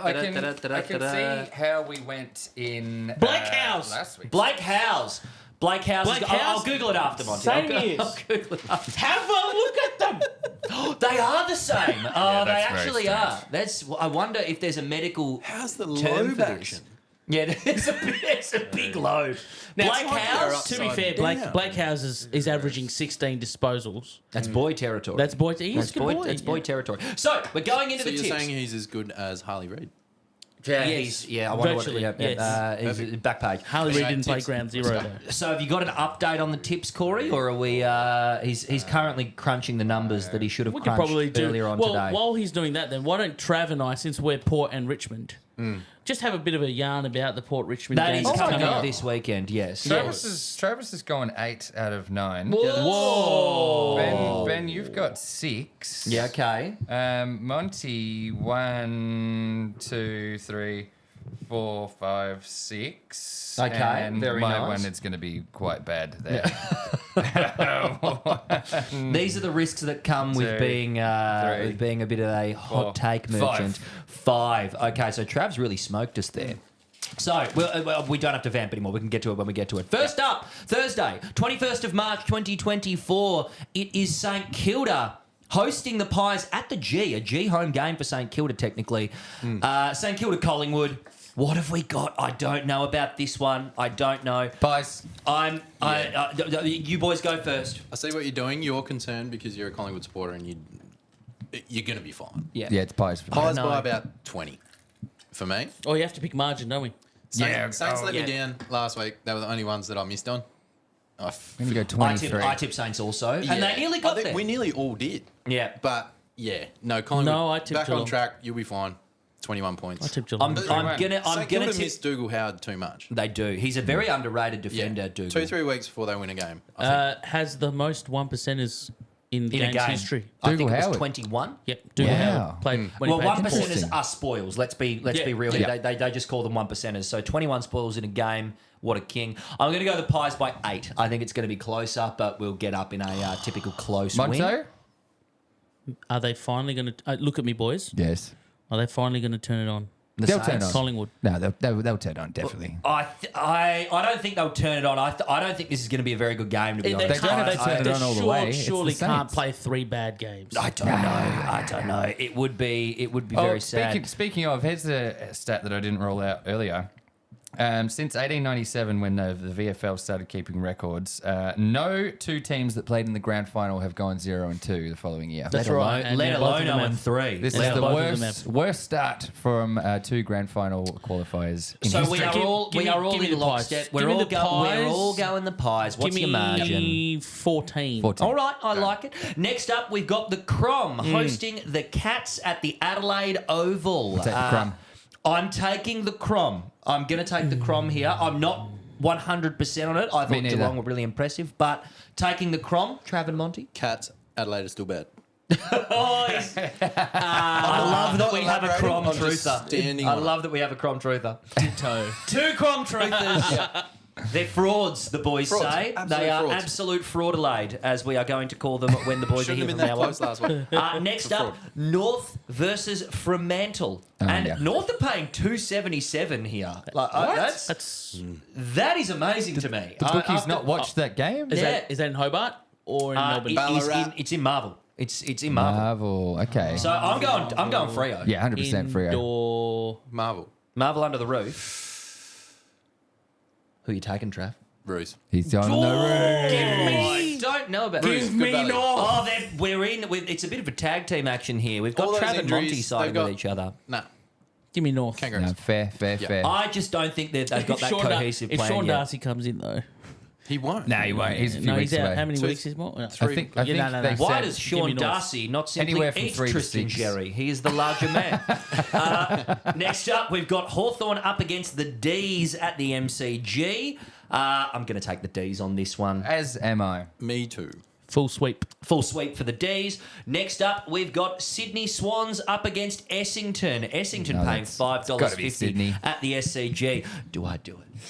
can see how we went in Blake House. last week. Blake Howes. Blake Howes. Blake I'll Howes? Google it after, Monty. Same I'll ears. Google it after. Have a look at them. They are the same. Oh, they that's very actually strange. are. That's. I wonder if there's a medical. How's the term lobe for action? Yeah, it's a big load. Blake like they're Howes. To be upside fair, down. Blake House is averaging 16 disposals. That's boy territory. That's boy. He's a good boy. That's boy territory. So we're going into So the you're tips. saying he's as good as Harley Reid? Yeah, Yes. I wonder Virtually, what. yes. He's back page. Harley Reid didn't play tips. Ground Zero though. So have you got an update on the tips, Corey, or are we? He's currently crunching the numbers that he should have We could crunched probably do. earlier on well, today. while he's doing that, then why don't Trav and I, since we're Port and Richmond, just have a bit of a yarn about the Port Richmond That game is that's coming God. up this weekend. Yes. Travis has gone 8 out of 9. Whoa. Ben, you've got 6. Yeah. Okay. Monty, 1, 2, 3, 4, 5, 6. Okay, and very my nice. one is going to be quite bad there. These are the risks that come with Two, being three, with being a bit of a hot four, take merchant. 5. Okay, so Trav's really smoked us there. So, well, we don't have to vamp anymore. We can get to it when we get to it. First up, Thursday, 21st of March, 2024. It is St Kilda hosting the Pies at the G, a G home game for St Kilda, technically. St Kilda Collingwood. What have we got? I don't know about this one. I don't know. Pies. You boys go first. I see what you're doing. You're concerned because you're a Collingwood supporter and you're going to be fine. Yeah. Yeah, it's pies for me. Pies know. by about 20 for me. Oh, you have to pick margin, don't we? Saints let yeah. me down last week. They were the only ones that I missed on. I'm going to go 23. I tip Saints also, and they nearly I got think there. we nearly all did. Yeah. But yeah, no, Collingwood No, I tipped back on Geelong. track. You'll be fine. 21 points. I tipped I'm Geelong. gonna St Kilda tip. miss Dougal Howard too much. They do. He's a very underrated defender. Yeah, Dougal. 2-3 weeks before they win a game. I think. Has the most 1%ers in in a game's game. history. I think Dougal it was Howard. 21. Yep, Dougal Wow. Howard played when Well, he played 1%ers Interesting. are spoils. Let's be real Yeah. here. They just call them 1%ers. So 21 spoils in a game. What a king! I'm going to go the Pies by 8. I think it's going to be closer, but we'll get up in a typical close win. Monto? Are they finally going to look at me, boys? Yes. Are they finally going to turn it on? The They'll Saints. turn on. Collingwood. No, they'll turn on, definitely. I don't think they'll turn it on. I don't think this is going to be a very good game, to be They honest. don't have to can't- turn it they on all the way. It's the Surely can't Saints. play 3 bad games. I don't know. It would be very sad. Speaking of, here's a stat that I didn't roll out earlier. Since 1897, when the VFL started keeping records, no 2 teams that played in the grand final have gone 0-2 the following year. That's let right. alone, and let yeah, both alone of them 0-3. This Yeah, is the both of them worst start from 2 grand final qualifiers in So history. we are all Give me in the lockstep. Pies. We're Give me all the Pies. we're all going the Pies. What's Give your margin? me 14. 14. All right, I like it. Next up, we've got the Crom hosting the Cats at the Adelaide Oval. Take the Crom. I'm taking the Crom. I'm going to take the Crom here. I'm not 100% on it. I thought neither. Geelong were really impressive, but taking the Crom, Trav and Monty. Cats, Adelaide is still bad. I love that we have a Crom I'm just truther. standing I on it. love that we have a Crom truther. Ditto. 2 Crom truthers. They're frauds, the boys Frauds. say. Absolute They are frauds. absolute fraudalade, as we are going to call them when the boys are Shouldn't here have from been that now close last week. Next It's a up, North versus Fremantle. Oh, And yeah. North are paying $2.77 here. Like, That's that is amazing to me. The bookies After- not watched that game? is Yeah. that in Hobart or in Melbourne? It's in Marvel. It's in Marvel. Marvel. Okay. So I'm going Freo. yeah, 100% Freo. Indoor. Marvel. Marvel under the roof. Who are you taking, Trav? Bruce. He's on the roof. I don't know about Give me North. North. Oh, we're in. It's a bit of a tag team action here. We've got All those Trav and Monty injuries, siding they've with got- each other. Nah, Give me North. Kangaroos. No, fair. I just don't think they've got that cohesive If plan Sean yet. Darcy comes in though, He won't. No, he won't. He's a few no, weeks he's out. away. How many So weeks is more? No. I think no. they Why said does Give Sean me North. Darcy not simply Anywhere from eat 3 to Tristan 6. Jerry? He is the larger man. Next up, we've got Hawthorn up against the D's at the MCG. I'm going to take the D's on this one. As am I. Me too. Full sweep. Full sweep for the D's. Next up, we've got Sydney Swans up against Essington. Essington No, paying that's gotta be $5.50 Sydney. at the SCG. Do I do it?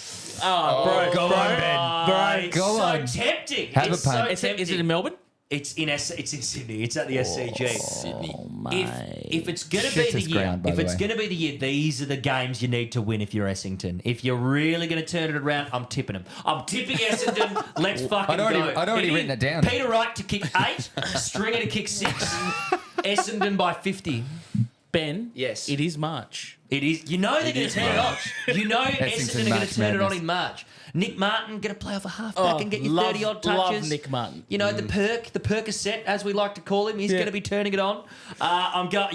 Oh, bro, Go on, Ben. It's Go so on. tempting. Have a It's so punt. Is it tempting. in Melbourne? It's in Sydney. It's at the SCG. Sydney. Oh my. If it's gonna be the Shittest year, ground, by if the it's way. gonna be the year, these are the games you need to win if you're Essington. If you're really gonna turn it around, I'm tipping them. I'm tipping Essendon. Let's fucking I'd already- go. I'd already written it down. Peter Wright to kick 8, Stringer to kick 6, Essendon by 50. Ben, Yes. it is March. It is. You know they're going to turn it on. You know Essendon are going to March turn it on Madness. in March. Nick Martin going to play off a halfback and get you love- 30-odd love touches. Nick Martin. You know, the Percocet, as we like to call him, he's Yeah. going to be turning it on. I'm going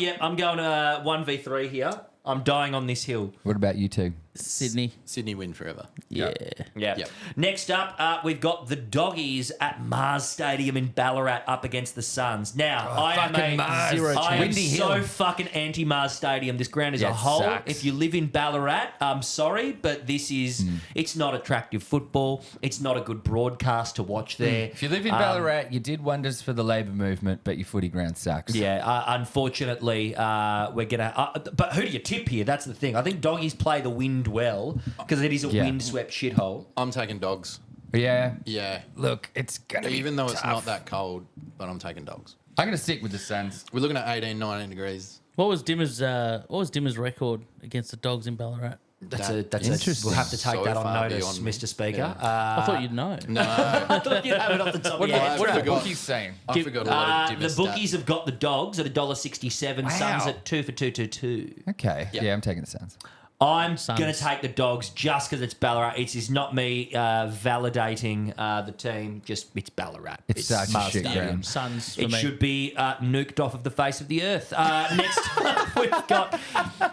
1v3 here. I'm dying on this hill. What about you two? Sydney. Sydney win forever. Yeah. Yeah. Yep. Next up, we've got the Doggies at Mars Stadium in Ballarat up against the Suns. Now, I am fucking Mars. I am Windy so Hill. fucking anti-Mars Stadium. This ground is Yeah, a it hole. sucks. If you live in Ballarat, I'm sorry, but this is it's not attractive football. It's not a good broadcast to watch there. If you live in Ballarat, you did wonders for the labour movement, but your footy ground sucks. Yeah, unfortunately, we're gonna. But who do you tip here? That's the thing. I think Doggies play the wind well because it is a Yeah. wind-swept shithole. I'm taking Dogs. Yeah. Yeah. Look, it's going to be Even though it's tough. not that cold, but I'm taking Dogs. I'm going to stick with the Suns. We're looking at 18, 19 degrees. What was Dimmer's record against the Dogs in Ballarat? That's Interesting. we'll have to take So that on far notice, beyond me. Mr. Speaker. Yeah. I thought you'd know. No, I thought you'd have it off the top of your head. What are the forgot. bookies saying? I forgot a lot of The Dimmer bookies have got the Dogs at $1.67, Suns at 2 for 222. Okay. Yeah. Yeah, I'm taking the Suns. I'm Suns. going to take the Dogs just because it's Ballarat. It is not me validating the team. Just it's Ballarat. It's such a Mars shit Stadium. ground. Suns for It me. should be nuked off of the face of the earth. Next up, we've got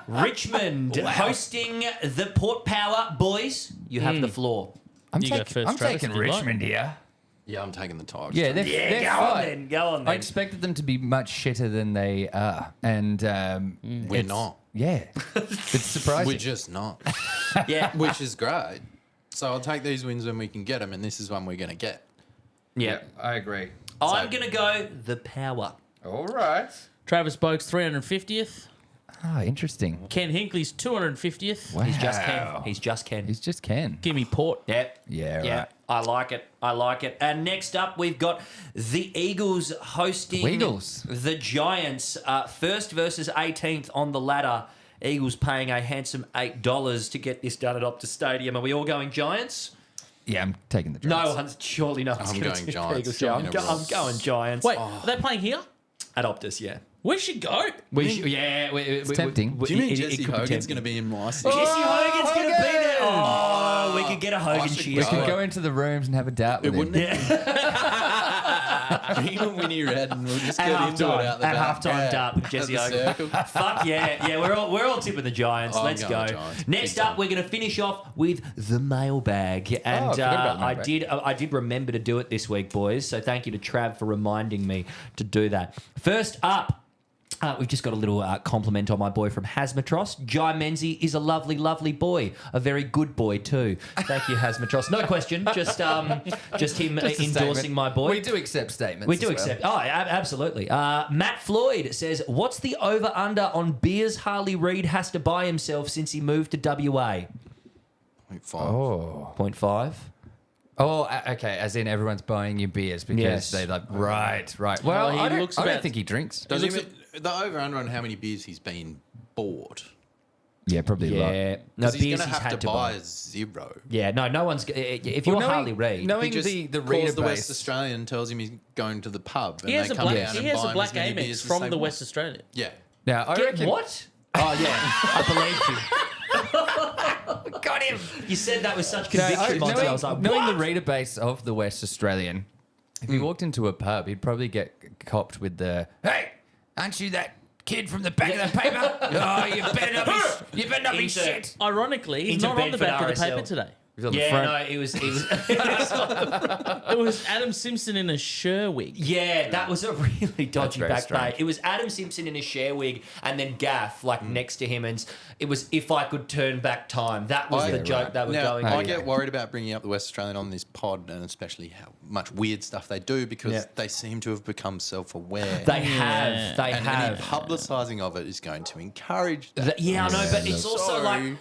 Richmond hosting the Port Power boys. You have the floor. I'm, You go first, I'm Travis, taking if you like. Richmond here. Yeah, I'm taking the Tigers. Yeah, they're Yeah, go on fine. then. Go on I then. expected them to be much shitter than they are. And We're it's- not. Yeah. It's surprising. We're just not. Yeah, Which is great. So I'll take these wins when we can get them, and this is one we're going to get. yeah. I agree. I'm going to go the Power. All right. Travis Boak's 350th. Ah, interesting. Ken Hinkley's 250th. Wow. He's just Ken. He's just Ken. He's just Ken. Give me Port. Yep. Yeah, Yeah. right. I like it. I like it. And next up, we've got the Eagles hosting Eagles. the Giants. First versus 18th on the ladder. Eagles paying a handsome $8 to get this done at Optus Stadium. Are we all going Giants? Yeah, I'm taking the No, Giants. surely not. I'm going Giants. Yeah, In a I'm row. going Giants. Wait, are they playing here? At Optus, yeah. We should go. It's tempting. Do you mean Jesse Hogan's going to be in my seat? Jesse Hogan's going to be there. Oh, we could get a Hogan should cheer. We go. could go into the rooms and have a dart with It him. wouldn't Bring a Winnie Red and we'll just At get into it halftime, out the at back. halftime dart with Jesse At the Hogan. circle. Fuck yeah, we're all tipping the Giants. I'm Let's go. going Giants. Next Big up, time. we're going to finish off with the mailbag, and I forgot about mailbag. I did remember to do it this week, boys. So thank you to Trav for reminding me to do that. First up. We've just got a little compliment on my boy from Hasmatros. Jai Menzie is a lovely, lovely boy. A very good boy, too. Thank you, Hasmatros. No question. Just him Just a endorsing statement. my boy. We do accept statements. We do as well. accept. Oh, absolutely. Matt Floyd says, "What's the over/under on beers Harley Reid has to buy himself since he moved to WA?" 0.5. Oh. 0.5. Oh, okay. As in everyone's buying you beers because Yes. they like. Right. Well, he I don't, looks I don't about- think he drinks. Does he the over under on how many beers he's been bought? Yeah, probably a lot. Yeah. No, Because he's beers going to he's have had to to buy buy. 0. Yeah, no one's. If you're Well, knowing- Harley Reid, knowing He just the calls reader the West base. Australian, tells him he's going to the pub. And He has they a come black. down He and has buy a him black as many Amex beers as from they the want. West Australia. Yeah. Now, I Get reckon. what? Oh yeah, I believed you. Got him. You said that with such No, conviction, Monty. I was like, knowing what? the reader base of the West Australian, if he walked into a pub, he'd probably get copped with the, "Hey, aren't you that kid from the back of the paper? Oh, you better not be Into- shit." Ironically, he's Into not on the Bedford back of the RSL. paper today. He's on the Yeah, front. no, it was. It was Adam Simpson in a Sher wig. Yeah, that was a really dodgy very back strange. pay. It was Adam Simpson in a share wig and then Gaff next to him, and it was "If I Could Turn Back Time." That was Oh, the yeah, joke right. that was Now, going I on. get worried about bringing up the West Australian on this pod and especially how much weird stuff they do because Yeah. they seem to have become self-aware. They have, they and have. any publicising of it is going to encourage that. Yeah, I know, but it's So- also like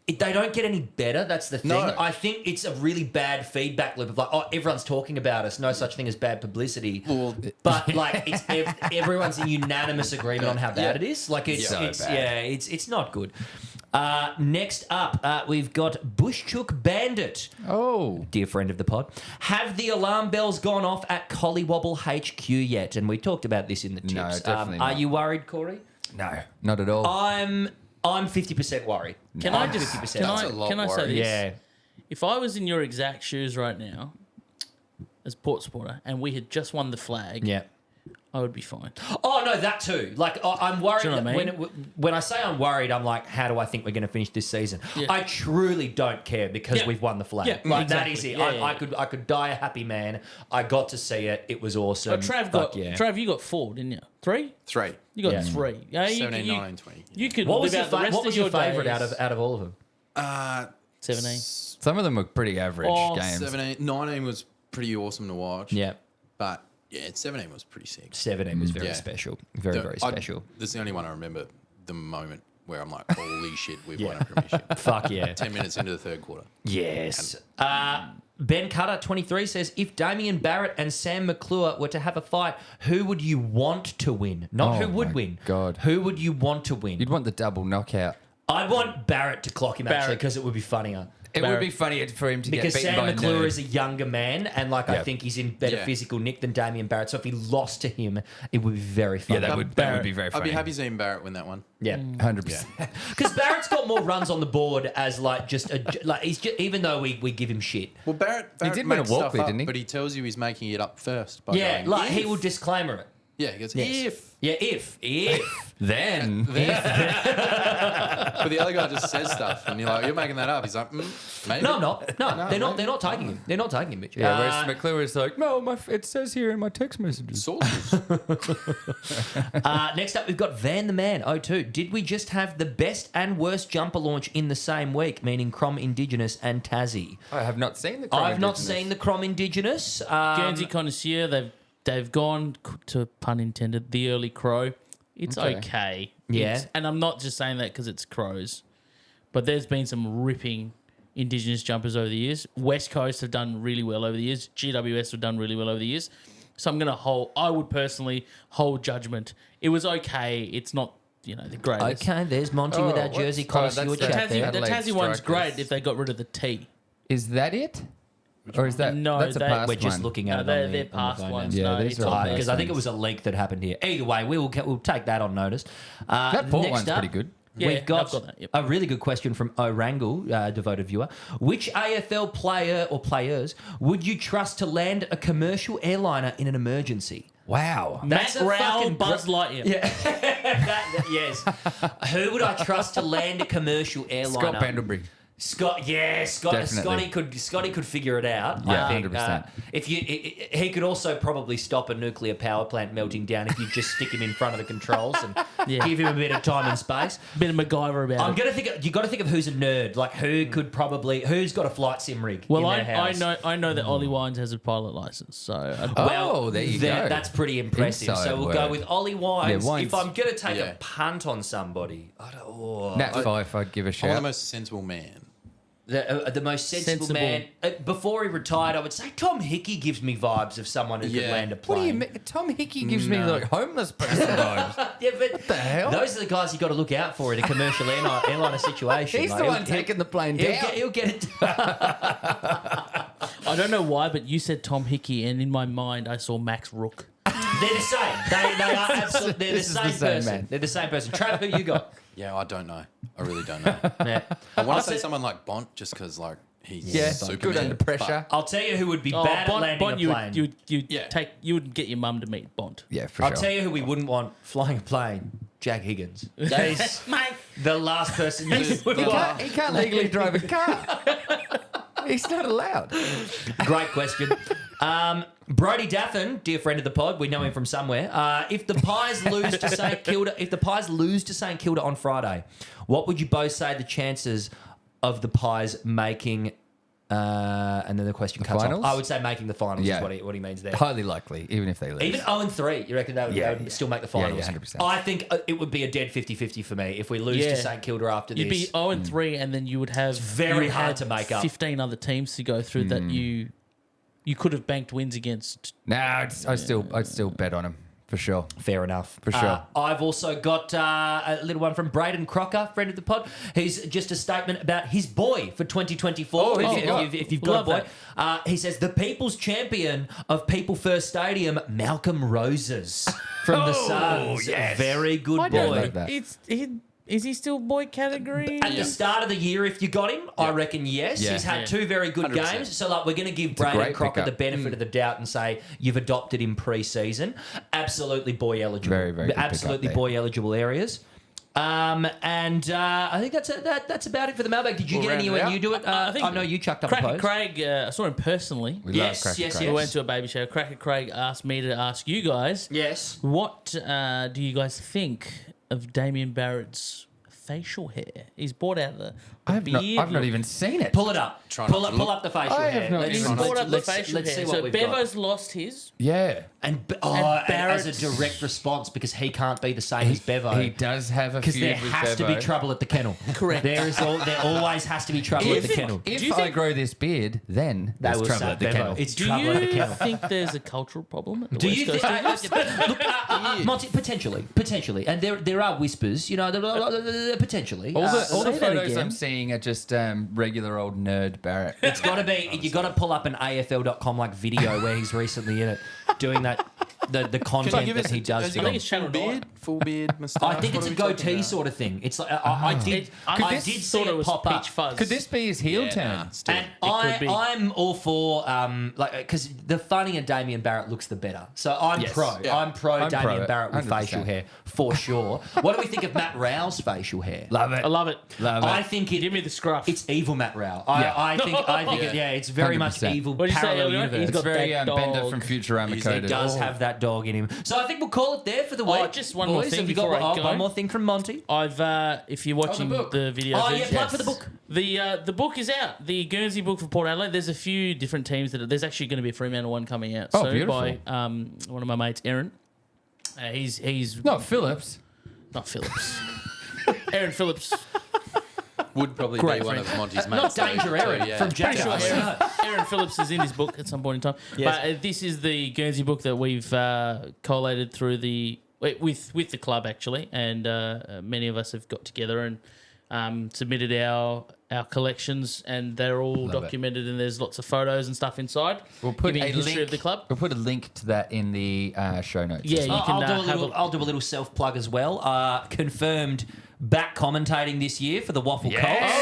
they don't get any better. That's the thing. No. I think it's a really bad feedback loop of like, oh, everyone's talking about us. No such thing as bad publicity. Well, But like, it's everyone's in unanimous agreement on how bad Yeah. it is. Like, it's So it's bad. yeah, it's not good. Next up, we've got Bushchook Bandit. Oh, Dear friend of the pod, have the alarm bells gone off at Collywobble HQ yet? And we talked about this in the tips. No, definitely Are not. you worried, Corey? no, not at all. I'm 50% worried. Can I'm I just 50%. That's a lot can I say worried. this? Yeah. If I was in your exact shoes right now, as Port supporter, and we had just won the flag, Yeah. I would be fine. Oh no, that too. Like, I'm worried. Do you know That what I mean? when I say I'm worried, I'm like, how do I think we're going to finish this season? Yeah. I truly don't care because Yeah. we've won the flag. Yeah, Like, exactly. that is it. Yeah, I could die a happy man. I got to see it. It was awesome. Trav, you got 4, didn't you? 3? 3. You got Yeah. 3. Yeah, 17, 19, 20. You could What was live your, out the rest what of was your favourite days. out of all of them? 17. Some of them were pretty average games. 17, 19 was pretty awesome to watch. Yeah. But yeah, 17 was pretty sick. 17 was very Yeah. special. Very, very special. That's the only one I remember the moment where I'm like, holy shit, we've won a premiership. Fuck yeah. 10 minutes into the third quarter. Yes. Ben Cutter, 23, says, if Damien Barrett and Sam McClure were to have a fight, who would you want to win? Not Oh who would my win. God. Who would you want to win? You'd want the double knockout. I'd want Barrett to clock him, actually, Barrett. because it would be funnier. It would be funny for him to Because get beaten Sam by McClure a nerd. is a younger man, and I Yeah. think he's in better Yeah. physical nick than Damien Barrett. So if he lost to him, it would be very funny. Yeah, that would be very I'd funny. be happy seeing Barrett win that one. Yeah. 100%. Because Barrett's got more runs on the board as like just a like he's just, even though we give him shit. Well, Barrett did win a makes Walkley, stuff up, didn't he? But he tells you he's making it up first. By Yeah, going, like he if. will disclaimer it. Yeah, he goes, Yes. if. Then But the other guy just says stuff, and you're like, you're making that up. He's like, maybe. No, I'm not. No, they're not. They're not taking him. They're not taking him, Mitch. yeah, whereas McClure is like, no, it says here in my text messages. Sources. Next up, we've got Van the Man 02. Did we just have the best and worst jumper launch in the same week, meaning Crom Indigenous and Tassie? I have not seen the. I've not seen the Crom Indigenous. Guernsey Connoisseur, they've gone, to pun intended, the early crow. It's okay. Yeah. And I'm not just saying that because it's crows, but there's been some ripping Indigenous jumpers over the years. West Coast have done really well over the years. GWS have done really well over the years. So I would personally hold judgment. It was okay. It's not, the greatest. Okay, there's Monty with our Jersey Connoisseur that's The chat there. Tassie, the Adelaide Tassie one's Strikers. great if they got rid of the T. Is that it? Or is that No, that's a they- past We're just one? looking at No, it they're on the past phone ones. Yeah, No, these it's are all all there. because I think it was a leak that happened here. Either way, we'll take that on notice. That Port next one's up, pretty good. Yeah, We've got, I've got that, yep. a really good question from Orangle, devoted viewer. Which AFL player or players would you trust to land a commercial airliner in an emergency? Wow. That's Matt a Rowell, fucking Buzz Lightyear. Yeah. Yes. Who would I trust to land a commercial airliner? Scott Pendlebury. Scotty Definitely. could figure it out. Yeah, I think. 100%. He could also probably stop a nuclear power plant melting down if you just stick him in front of the controls and give him a bit of time and space. Bit of MacGyver about I'm it. gonna think. You got to think of who's a nerd. Like who's got a flight sim rig Well, in their house. I know that Ollie Wines has a pilot license, so Oh, there you go. That's pretty impressive. Inside So we'll go word. with Ollie Wines. Yeah, Wines. If I'm gonna take Yeah. a punt on somebody, Nat Fife, I'd give a I'm shout. the most sensible man. the most sensible man. Before he retired, I would say Tom Hickey gives me vibes of someone who could Yeah. land a plane. What do you mean? Tom Hickey gives me like homeless person vibes. Yeah, but the hell? those are the guys you got to look out for in a commercial airliner situation. He's Like, the he'll- one taking the plane He'll down. he'll get it. I don't know why, but you said Tom Hickey, and in my mind, I saw Max Rook. They're the same. They are absolutely. They're This the is same the same person. man. They're the same person. Trav, who you got? Yeah, I don't know. I really don't know. Yeah. I want I'll to say say- someone like Bont just because like he's Yeah, Superman, good under pressure. I'll tell you who would be bad at landing a plane. You would get your mum to meet Bond. Yeah, for I'll sure. tell you who we wouldn't want flying a plane. Jack Higgins. That is the last person you would want. He can't legally drive a car. He's not allowed. Great question. Brody Daffin, dear friend of the pod, we know him from somewhere. If the Pies lose to St Kilda, on Friday, what would you both say the chances of the Pies making? And then the question cuts finals? off. I would say making the finals Yeah. is what he means there. Highly likely, even if they lose. Even 0-3, you reckon they would still make the finals? Yeah, 100%. I think it would be a dead 50-50 for me if we lose to St Kilda after You'd this. be 0-3, and then you would have very you hard had to make up. 15 other teams to go through that you could have banked wins against. I'd still bet on him for sure. Fair enough. For sure. I've also got a little one from Braden Crocker, friend of the pod. He's just a statement about his boy for 2024. If you've got a boy. He says, the people's champion of People First Stadium, Malcolm Roses from the Suns. yes. Very good I boy. don't like that. Is he still boy category? At the start of the year, if you got him, I reckon yes. Yeah. He's had Yeah. 2 very good 100%. games. So, like, we're going to give a Braden great Crocker the pickup. benefit of the doubt and say you've adopted him pre-season. Absolutely boy eligible. Very, very good Absolutely pickup boy eligible areas. I think that's about it for the mailbag. Did you We'll get round it anywhere out. you do it? I know you chucked up a Cracker post. Craig, I saw him personally. We Yes, love Cracker yes, Craig. We went to a baby shower. Cracker Craig asked me to ask you guys, Yes. what do you guys think of Damien Barrett's facial hair? He's brought out the I've beard. not look. even seen it. Pull it up. Try Pull not to pull look. up the facial I hair. have not Let's- He's even- brought up the let's- facial let's hair. see what So we've got. Bevo's lost his. Yeah. And Barrett's- as a direct response, because he can't be the same as Bevo. He does have a Because feud there with has to Bevo. be trouble at the kennel. Correct. There always has to be trouble at the kennel. If Do you I think- grow this beard, then That there's was trouble at the Bevo. kennel. It's Do trouble at the you kennel. think there's a cultural problem at the Do West you Coast? think? Look, Monty, potentially, and there are whispers. You know, potentially. all the say that photos again. I'm seeing are just regular old nerd Barrett. It's got to be. You got to pull up an AFL.com like video where he's recently in it doing that. The Can you content give that us he does. has he for got them. it's Channel full 9. beard? Full beard, moustache? I think it's What a are we talking goatee about? sort of thing. It's like I did. I this did thought see it was pop peach up. fuzz. Could this be his heel Yeah, turn? nah, still. And could be. I'm all for because the funnier Damien Barrett looks, the better. So I'm Yes. pro. Yeah. I'm pro I'm pro Damien it, Barrett with 100%. facial hair for sure. What do we think of Matt Rao's facial hair? Love it. I love it. Love it. I think Give me the scruff. it's evil Matt Rao. Yeah. I think Yeah. it's very much 100%. evil What did you say parallel earlier? universe. He's It's got very that Bender dog. from Futurama He coded. does have that dog in him. So I think we'll call it there for the week. Oh, just one more Boys, thing have you got before I go. one more thing from Monty? I've if you're watching book. the video, Oh, yeah, plug for the book. The book is out. The Guernsey book for Port Adelaide. There's a few different teams there's actually going to be a Fremantle one coming out Oh, soon beautiful. by one of my mates, Aaron. He's Not Phillips. not Phillips. Aaron Phillips. Would probably Great be one friend. of Monty's mates. Not Danger though, Aaron so, yeah. from Pretty sure Jackass. Aaron Phillips is in this book at some point in time. Yes. But this is the Guernsey book that we've collated through with the club actually, and many of us have got together and submitted our collections, and they're all Love it. documented, and there's lots of photos and stuff inside. We'll put giving a history link of the club. We'll put a link to that in the show notes. Yeah, as well. you can I'll do a little self plug as well. Confirmed back commentating this year for the Waffle Cops.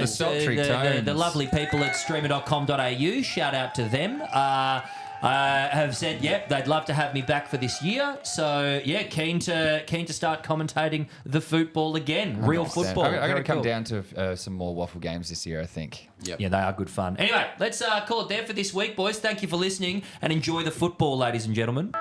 The sultry the tones. lovely people at streamer.com.au. Shout out to them. Have said, yep, they'd love to have me back for this year. So yeah, keen to start commentating the football again, real football. I'm going Very to come cool. down to some more waffle games this year, I think. Yep. Yeah, they are good fun. Anyway, let's call it there for this week, boys. Thank you for listening and enjoy the football, ladies and gentlemen.